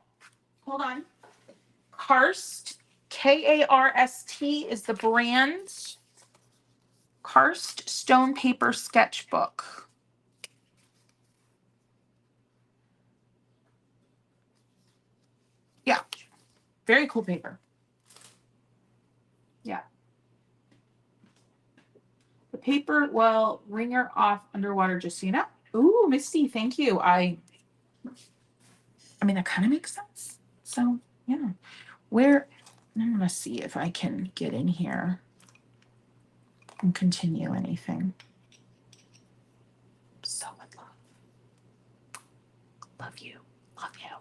Hold on. Karst, Karst is the brand. Karst Stone Paper Sketchbook. Yeah, very cool paper. Yeah. The paper will wringer off underwater, just so you know. Ooh, Misty, thank you. I mean, that kind of makes sense. So, yeah. I'm going to see if I can get in here and continue anything. So in love. Love you. Love you.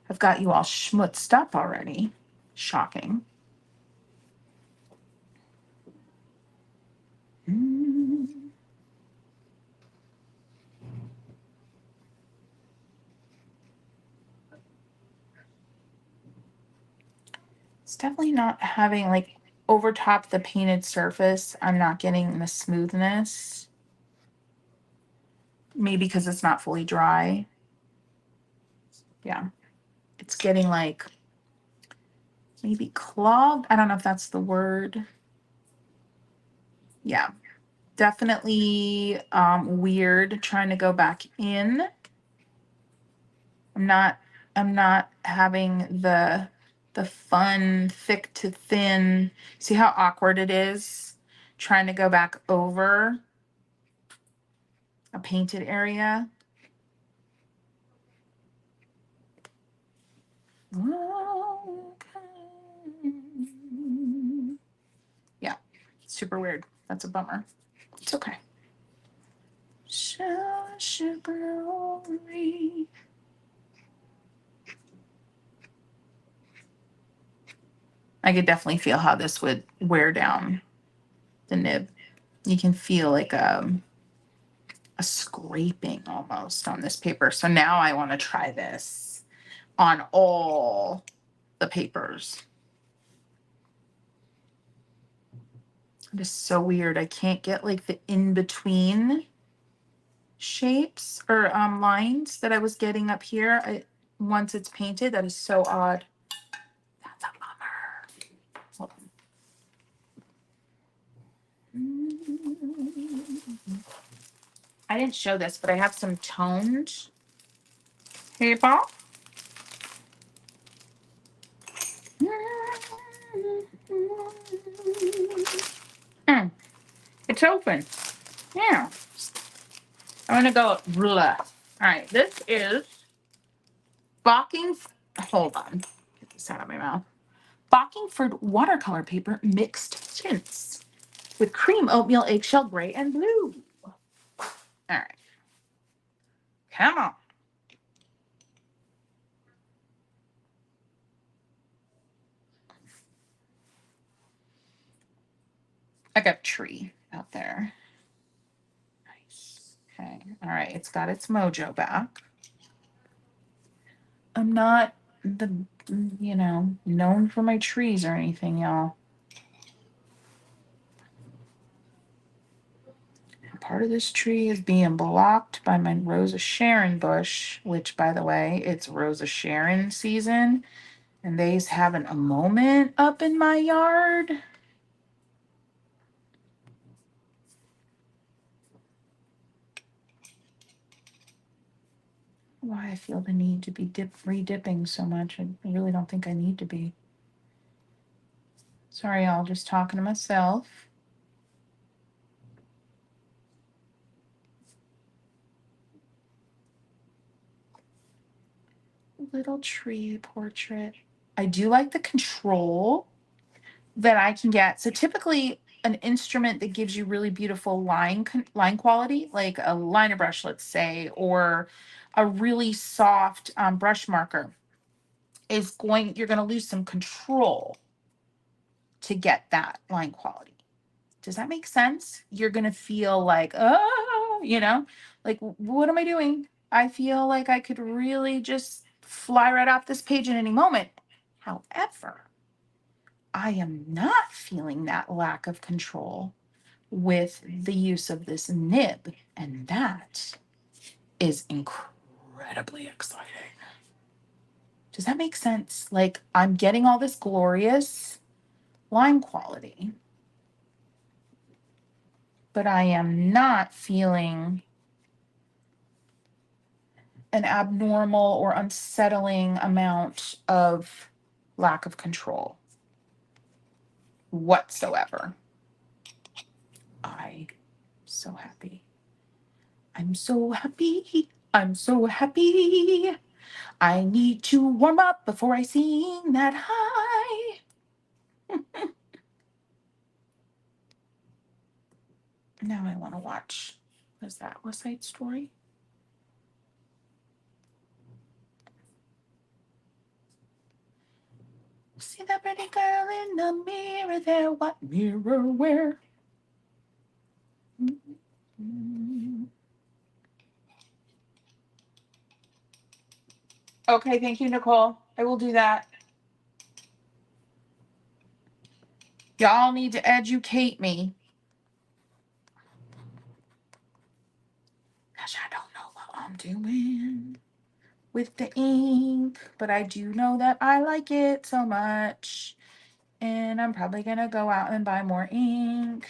I've got you all schmutzed up already. Shocking. It's definitely not having like over top the painted surface. I'm not getting the smoothness. Maybe because it's not fully dry. Yeah. It's getting like maybe clogged. I don't know if that's the word. Yeah. Definitely weird trying to go back in. I'm not having the fun thick to thin. See how awkward it is trying to go back over a painted area. Yeah, super weird. That's a bummer. It's okay. I could definitely feel how this would wear down the nib. You can feel like a scraping almost on this paper. So now I want to try this on all the papers. It is so weird. I can't get like the in-between shapes or lines that I was getting up here. Once it's painted, that is so odd. That's a bummer. Hold on. I didn't show this, but I have some toned paper. It's open. Yeah. I'm gonna go blah. All right, this is hold on. Get this out of my mouth. Bockingford watercolor paper mixed tints with cream, oatmeal, eggshell, gray, and blue. All right. Come on. I got a tree out there. Nice. Okay. All right. It's got its mojo back. I'm not known for my trees or anything, y'all. Part of this tree is being blocked by my Rosa Sharon bush, which, by the way, it's Rosa Sharon season, and they's having a moment up in my yard. Why I feel the need to be re-dipping so much. I really don't think I need to be. Sorry, y'all, just talking to myself. Little tree portrait. I do like the control that I can get. So typically an instrument that gives you really beautiful line quality, like a liner brush, let's say, or a really soft brush marker, you're going to lose some control to get that line quality. Does that make sense? You're going to feel like, oh, like, what am I doing? I feel like I could really just fly right off this page at any moment. However, I am not feeling that lack of control with the use of this nib, and that is incredibly exciting. Does that make sense? Like, I'm getting all this glorious line quality, but I am not feeling an abnormal or unsettling amount of lack of control whatsoever. I'm so happy. I'm so happy. I'm so happy. I need to warm up before I sing that high. Now I want to watch. Was that West Side Story? See that pretty girl in the mirror there? What mirror where? Okay, thank you, Nicole. I will do that. Y'all need to educate me. Gosh, I don't know what I'm doing with the ink, but I do know that I like it so much. And I'm probably going to go out and buy more ink.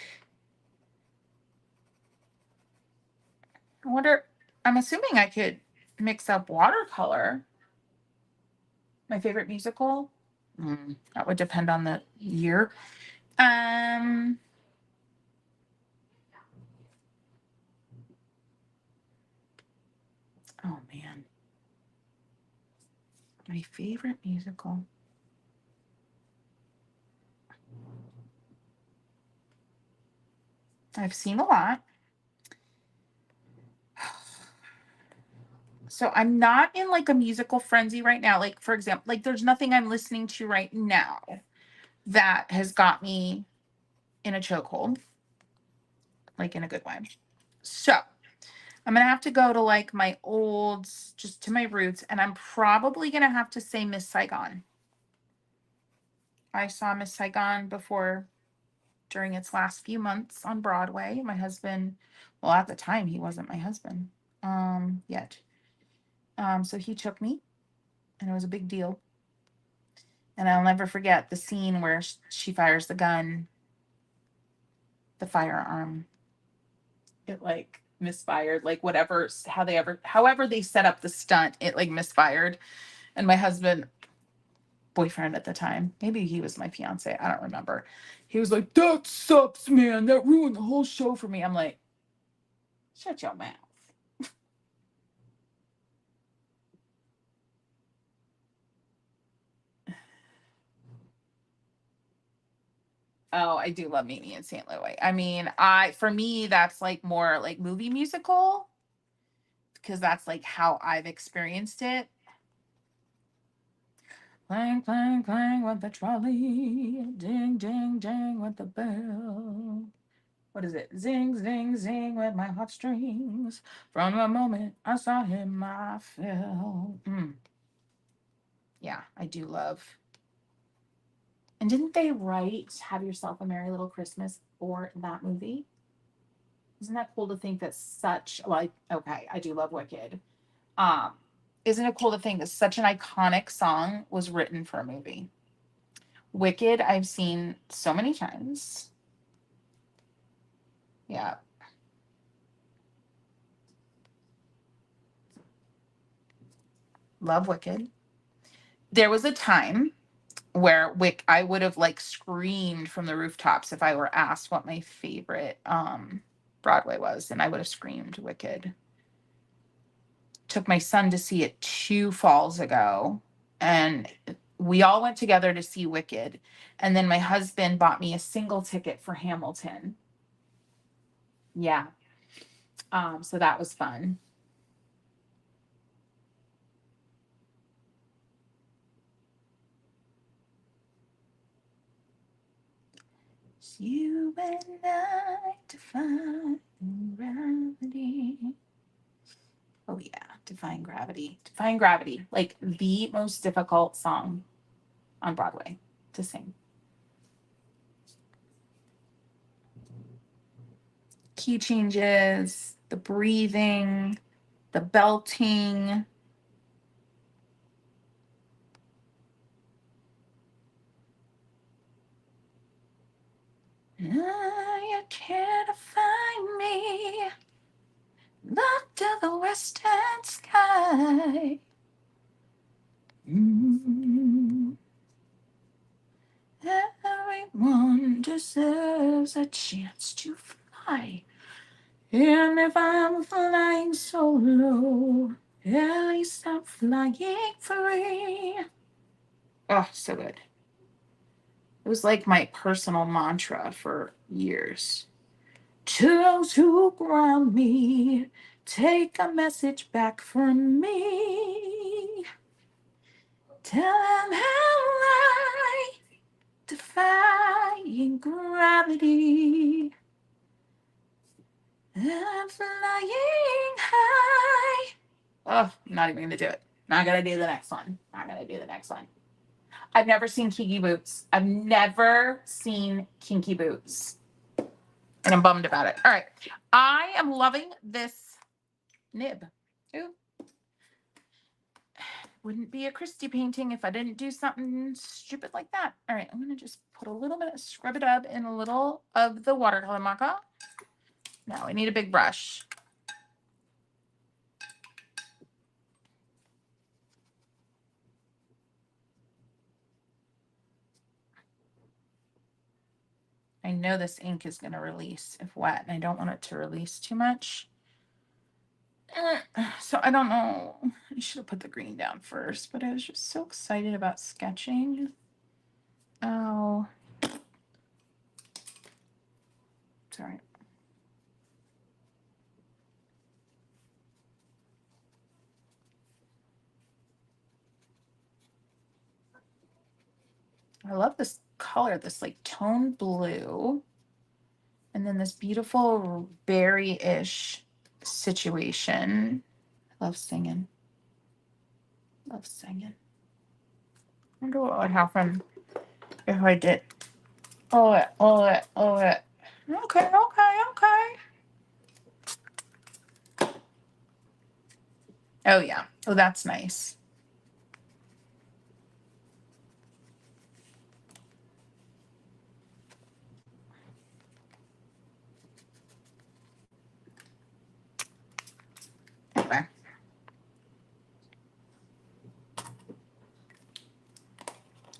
I wonder, I'm assuming I could mix up watercolor. My favorite musical? That would depend on the year. Um, oh man. My favorite musical. I've seen a lot. So I'm not in like a musical frenzy right now. Like, for example, like there's nothing I'm listening to right now that has got me in a chokehold, like in a good way. So I'm gonna have to go to like my olds, just to my roots, and I'm probably gonna have to say Miss Saigon. I saw Miss Saigon before during its last few months on Broadway. My husband, well, at the time he wasn't my husband yet. So he took me, and it was a big deal. And I'll never forget the scene where she fires the gun, the firearm. It like misfired, like whatever, however they set up the stunt, it like misfired. And my husband, boyfriend at the time, maybe he was my fiance, I don't remember. He was like, "That sucks, man. That ruined the whole show for me." I'm like, shut your mouth. Oh, I do love Mimi and St. Louis. I mean, for me, that's like more like movie musical because that's like how I've experienced it. Clang, clang, clang with the trolley. Ding, ding, ding with the bell. What is it? Zing, zing, zing with my heartstrings. From the moment I saw him, I fell. Yeah, I do love. And didn't they write Have Yourself a Merry Little Christmas for that movie? Isn't that cool to think that such, like, okay, I do love Wicked. Um, isn't it cool to think that such an iconic song was written for a movie? Wicked, I've seen so many times. Yeah. Love Wicked. There was a time where I would have like screamed from the rooftops if I were asked what my favorite Broadway was, and I would have screamed Wicked. Took my son to see it 2 falls ago, and we all went together to see Wicked. And then my husband bought me a single ticket for Hamilton. Yeah. So that was fun. It's you and I define gravity. Oh yeah, Defying Gravity. Defying Gravity, like the most difficult song on Broadway to sing. Key changes, the breathing, the belting. You can't find me. Locked to the western sky. Everyone deserves a chance to fly. And if I'm flying solo, at least I'm flying free. Oh, so good. It was like my personal mantra for years. To those who ground me, take a message back from me. Tell them how I defying gravity. I'm flying high. Oh, I'm not even gonna do it. Not gonna do the next one. Not gonna do the next one. I've never seen Kinky Boots. I've never seen Kinky Boots. And I'm bummed about it. All right. I am loving this nib. Ooh. Wouldn't be a Christie painting if I didn't do something stupid like that. All right, I'm gonna just put a little bit of scrub it up in a little of the watercolor marker. Now I need a big brush. I know this ink is going to release if wet, and I don't want it to release too much. So I don't know. I should have put the green down first, but I was just so excited about sketching. Oh, sorry. I love this color, this like tone blue. And then this beautiful berry-ish situation. I love singing. Love singing. I wonder what would happen if I did. Oh it, oh it, oh it. Okay, okay, okay. Oh yeah. Oh, that's nice. Okay.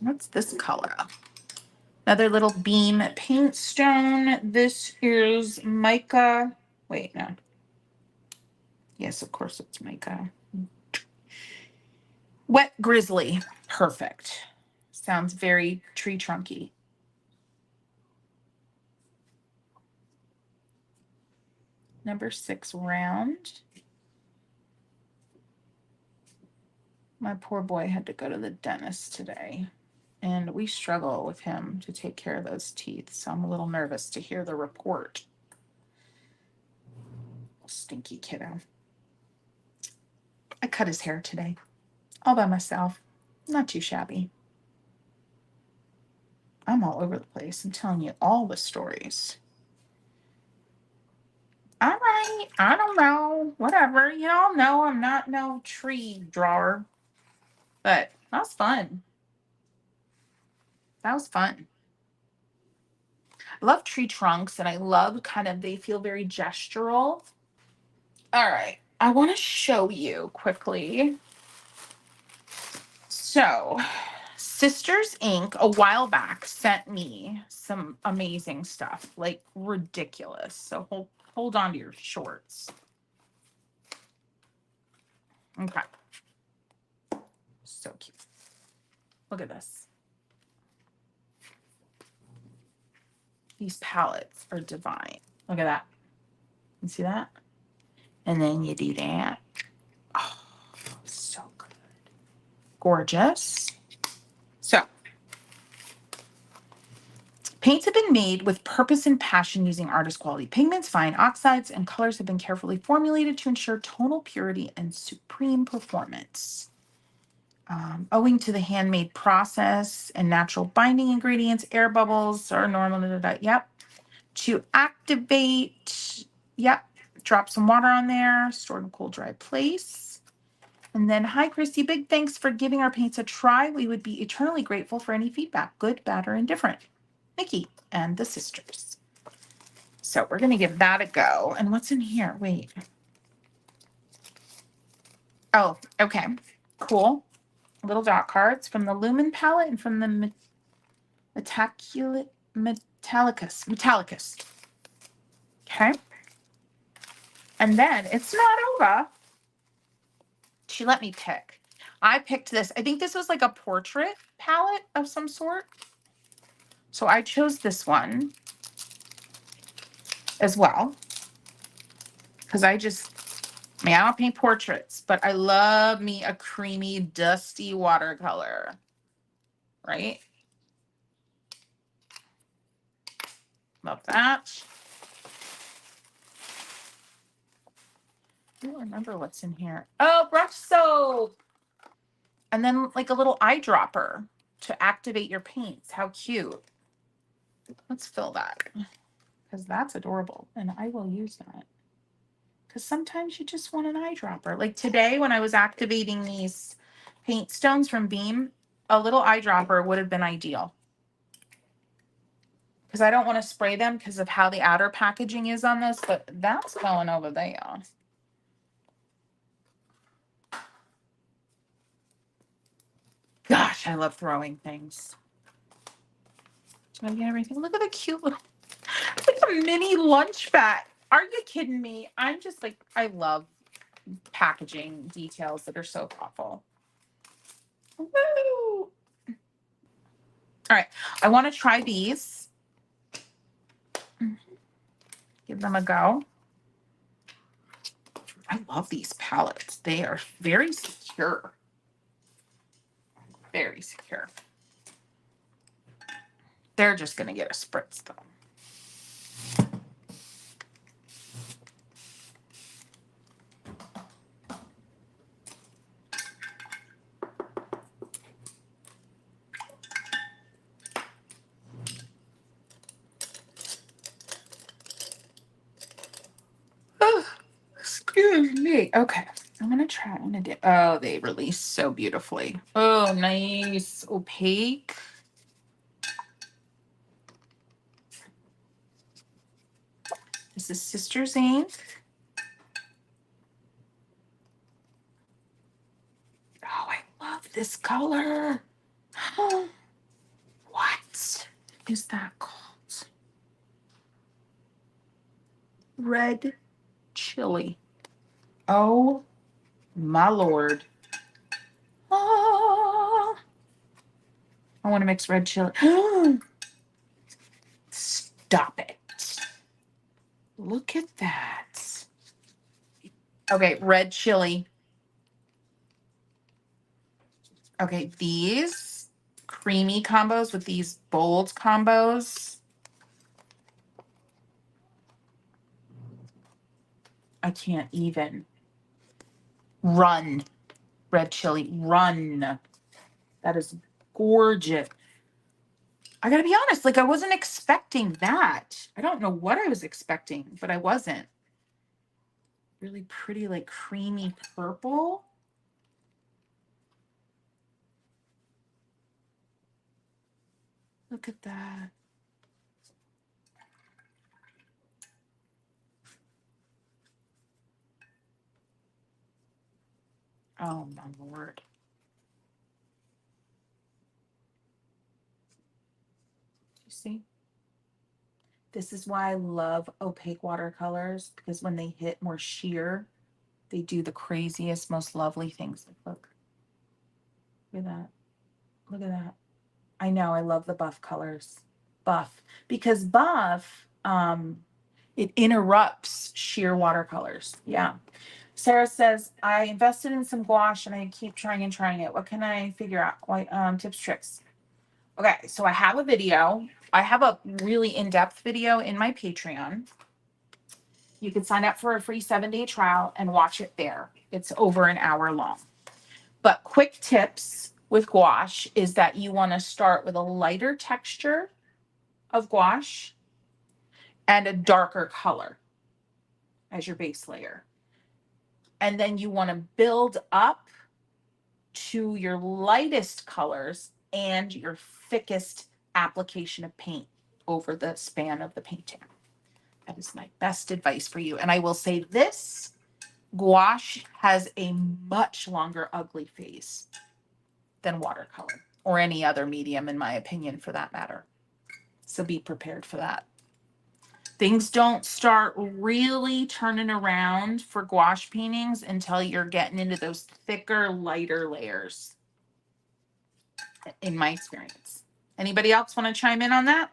What's this color? Another little beam paint stone. This is mica. Wait, no. Yes, of course it's mica. Wet grizzly. Perfect. Sounds very tree trunky. Number 6 round. My poor boy had to go to the dentist today, and we struggle with him to take care of those teeth, so I'm a little nervous to hear the report. Stinky kiddo. I cut his hair today, all by myself. Not too shabby. I'm all over the place. I'm telling you all the stories. All right, I don't know. Whatever. You all know I'm not no tree drawer, but that was fun. That was fun. I love tree trunks, and I love kind of, they feel very gestural. All right, I want to show you quickly. So, Sisters Inc. a while back sent me some amazing stuff, like ridiculous. So hold on to your shorts. Okay. So cute. Look at this. These palettes are divine. Look at that. You see that? And then you do that. Oh, so good. Gorgeous. So, paints have been made with purpose and passion using artist quality pigments, fine oxides, and colors have been carefully formulated to ensure tonal purity and supreme performance. Owing to the handmade process and natural binding ingredients, air bubbles are normal. Yep. To activate, yep. Drop some water on there, stored in a cool, dry place. And then, hi, Christy. Big thanks for giving our paints a try. We would be eternally grateful for any feedback, good, bad, or indifferent. Nikki and the sisters. So we're going to give that a go. And what's in here? Wait. Oh, okay. Cool. Little dot cards from the Lumen palette and from the Metallicus. Okay. And then it's not over. She let me pick. I picked this. I think this was like a portrait palette of some sort. So I chose this one as well. Because I mean, I don't paint portraits, but I love me a creamy, dusty watercolor. Right? Love that. I don't remember what's in here. Oh, brush soap. And then like a little eyedropper to activate your paints. How cute. Let's fill that because that's adorable. And I will use that. Because sometimes you just want an eyedropper. Like today when I was activating these paint stones from Beam, a little eyedropper would have been ideal. Because I don't want to spray them because of how the outer packaging is on this, but that's going over there. Gosh, I love throwing things. Did I get everything? Look at the cute little It's like a mini lunch bag. Are you kidding me? I'm just like, I love packaging details that are so thoughtful. Woo! All right, I want to try these. Give them a go. I love these palettes. They are very secure. Very secure. They're just going to get a spritz though. Oh, excuse me. Okay. I'm going to try. I'm going to do. Oh, they release so beautifully. Oh, nice. Opaque. This is Sister's ink. Oh, I love this color. Oh, what is that called? Red chili. Oh, my Lord. Oh, I want to mix red chili. Stop it. Look at that. Okay, red chili. Okay, these creamy combos with these bold combos. I can't even. Run. Red chili. Run. That is gorgeous. I gotta be honest, like I wasn't expecting that. I don't know what I was expecting, but I wasn't. Really pretty, like creamy purple. Look at that. Oh my Lord. You see? This is why I love opaque watercolors, because when they hit more sheer, they do the craziest, most lovely things. Look. Look at that. Look at that. I know, I love the buff colors. Buff. Because buff, it interrupts sheer watercolors. Yeah. Sarah says, I invested in some gouache and I keep trying and trying it. What can I figure out? Tips, tricks. Okay, so I have a video. I have a really in-depth video in my Patreon. You can sign up for a free 7-day trial and watch it there. It's over an hour long. But quick tips with gouache is that you want to start with a lighter texture of gouache and a darker color as your base layer. And then you want to build up to your lightest colors and your thickest application of paint over the span of the painting. That is my best advice for you. And I will say this, gouache has a much longer ugly phase than watercolor or any other medium, in my opinion, for that matter. So be prepared for that. Things don't start really turning around for gouache paintings until you're getting into those thicker, lighter layers, in my experience. Anybody else want to chime in on that?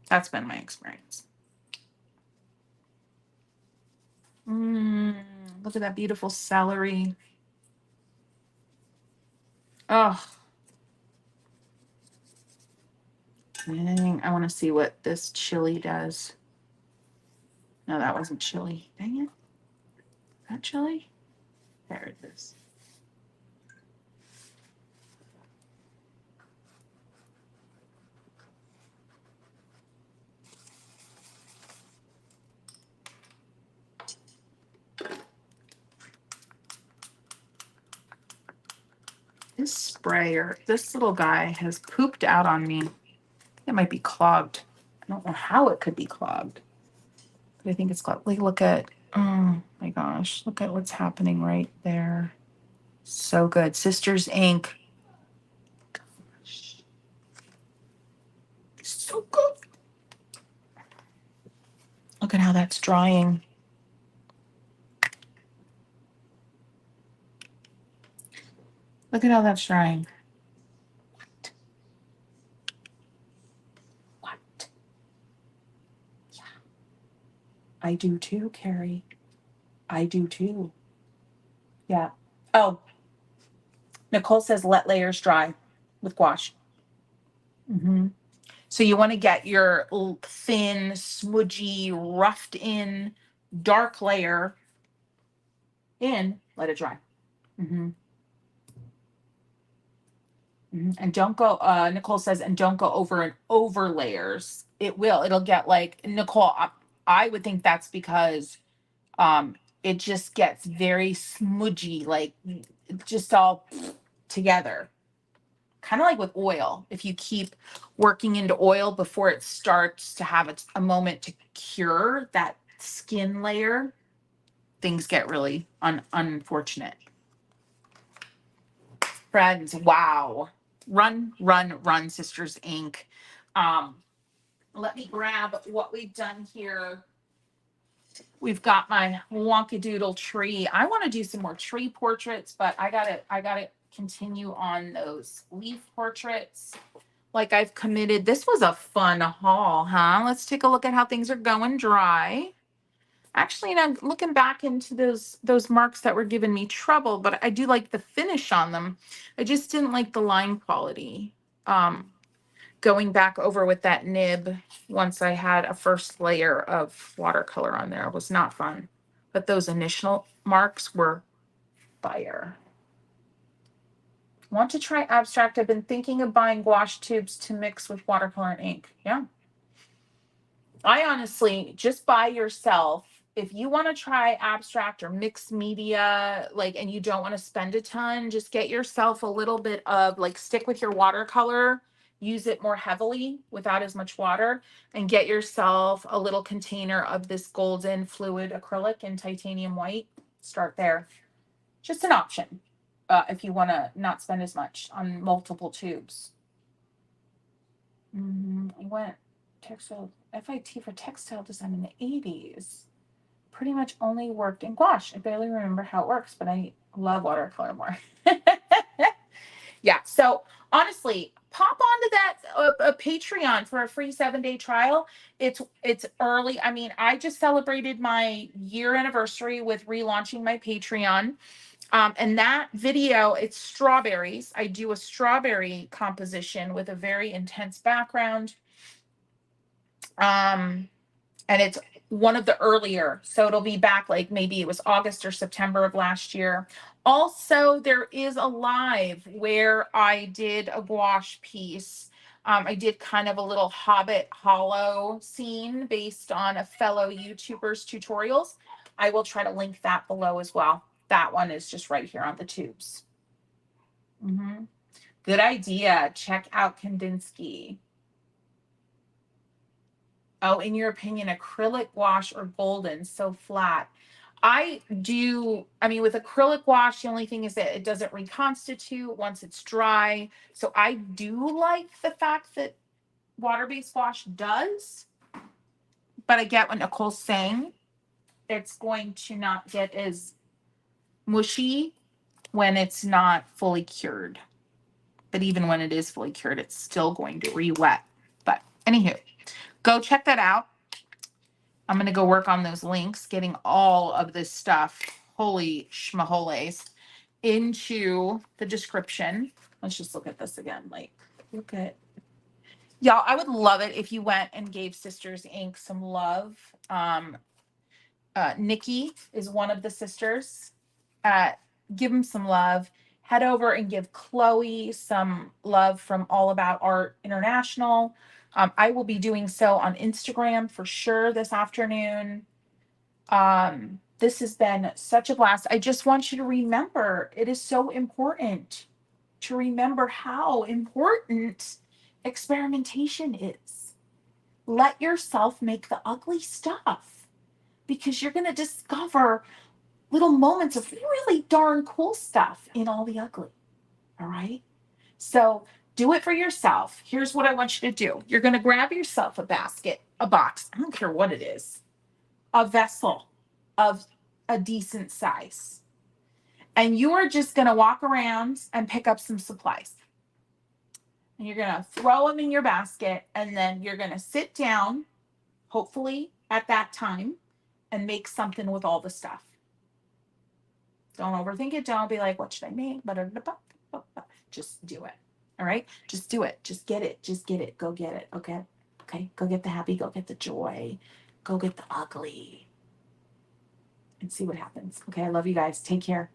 That's been my experience. Look at that beautiful celery. Oh, dang, I want to see what this chili does. No, that wasn't chili. Dang it. Is that chili? There it is. This sprayer, this little guy has pooped out on me. It might be clogged. I don't know how it could be clogged, but I think it's clogged. Like, look at, oh my gosh, look at what's happening right there. So good. Sister's ink. Gosh. so good. Look at how that's drying. Look at how that's drying. What? Yeah. I do too, Carrie. I do too. Yeah. Oh, Nicole says let layers dry with gouache. Mm-hmm. So you want to get your thin, smudgy, roughed in, dark layer in, let it dry. Mm-hmm. Mm-hmm. And don't go, Nicole says, and don't go over and over layers. It'll get like, Nicole, I would think that's because it just gets very smudgy, like just all together. Kind of like with oil. If you keep working into oil before it starts to have a moment to cure that skin layer, things get really unfortunate. Friends, wow. Run, run, run, Sisters Inc. Let me grab what we've done here. We've got my wonkadoodle tree. I want to do some more tree portraits, but I gotta continue on those leaf portraits. Like I've committed. This was a fun haul, huh? Let's take a look at how things are going dry. Actually, you know, looking back into those marks that were giving me trouble, but I do like the finish on them. I just didn't like the line quality. Going back over with that nib once I had a first layer of watercolor on there was not fun. But those initial marks were fire. Want to try abstract? I've been thinking of buying gouache tubes to mix with watercolor and ink. Yeah. I honestly, just by yourself, if you want to try abstract or mixed media, like, and you don't want to spend a ton, just get yourself a little bit of, like, stick with your watercolor, use it more heavily without as much water, and get yourself a little container of this golden fluid acrylic in titanium white. Start there. Just an option if you want to not spend as much on multiple tubes. I went textile FIT for textile design in the 80s. Pretty much only worked in gouache. I barely remember how it works, but I love watercolor more. Yeah. So honestly, pop onto that Patreon for a free 7-day trial. It's early. I mean, I just celebrated my year anniversary with relaunching my Patreon. And that video, it's strawberries. I do a strawberry composition with a very intense background. And it's one of the earlier, so it'll be back like maybe it was August or September of last year. Also, there is a live where I did a gouache piece. I did kind of a little Hobbit Hollow scene based on a fellow YouTuber's tutorials. I will try to link that below as well. That one is just right here on the tubes. Good idea. Check out Kandinsky. Oh, in your opinion, acrylic gouache or golden, so flat? I mean, with acrylic gouache, the only thing is that it doesn't reconstitute once it's dry. So I do like the fact that water-based gouache does, but I get what Nicole's saying. It's going to not get as mushy when it's not fully cured. But even when it is fully cured, it's still going to re-wet. But anywho, go check that out. I'm going to go work on those links, getting all of this stuff, holy schmaholes, into the description. Let's just look at this again. Like, look at, y'all, I would love it if you went and gave Sisters Inc. some love. Nikki is one of the sisters. Give them some love. Head over and give Chloe some love from All About Art International. I will be doing so on Instagram for sure this afternoon. This has been such a blast. I just want you to remember, it is so important to remember how important experimentation is. Let yourself make the ugly stuff because you're going to discover little moments of really darn cool stuff in all the ugly. All right. So Do it for yourself. Here's what I want you to do. You're going to grab yourself a basket, a box. I don't care what it is, a vessel of a decent size. And you are just going to walk around and pick up some supplies. And you're going to throw them in your basket. And then you're going to sit down, hopefully at that time, and make something with all the stuff. Don't overthink it. Don't be like, what should I make? Just do it. All right? Just do it. Just get it. Just get it. Go get it. Okay? Okay? Go get the happy. Go get the joy. Go get the ugly. And see what happens. Okay? I love you guys. Take care.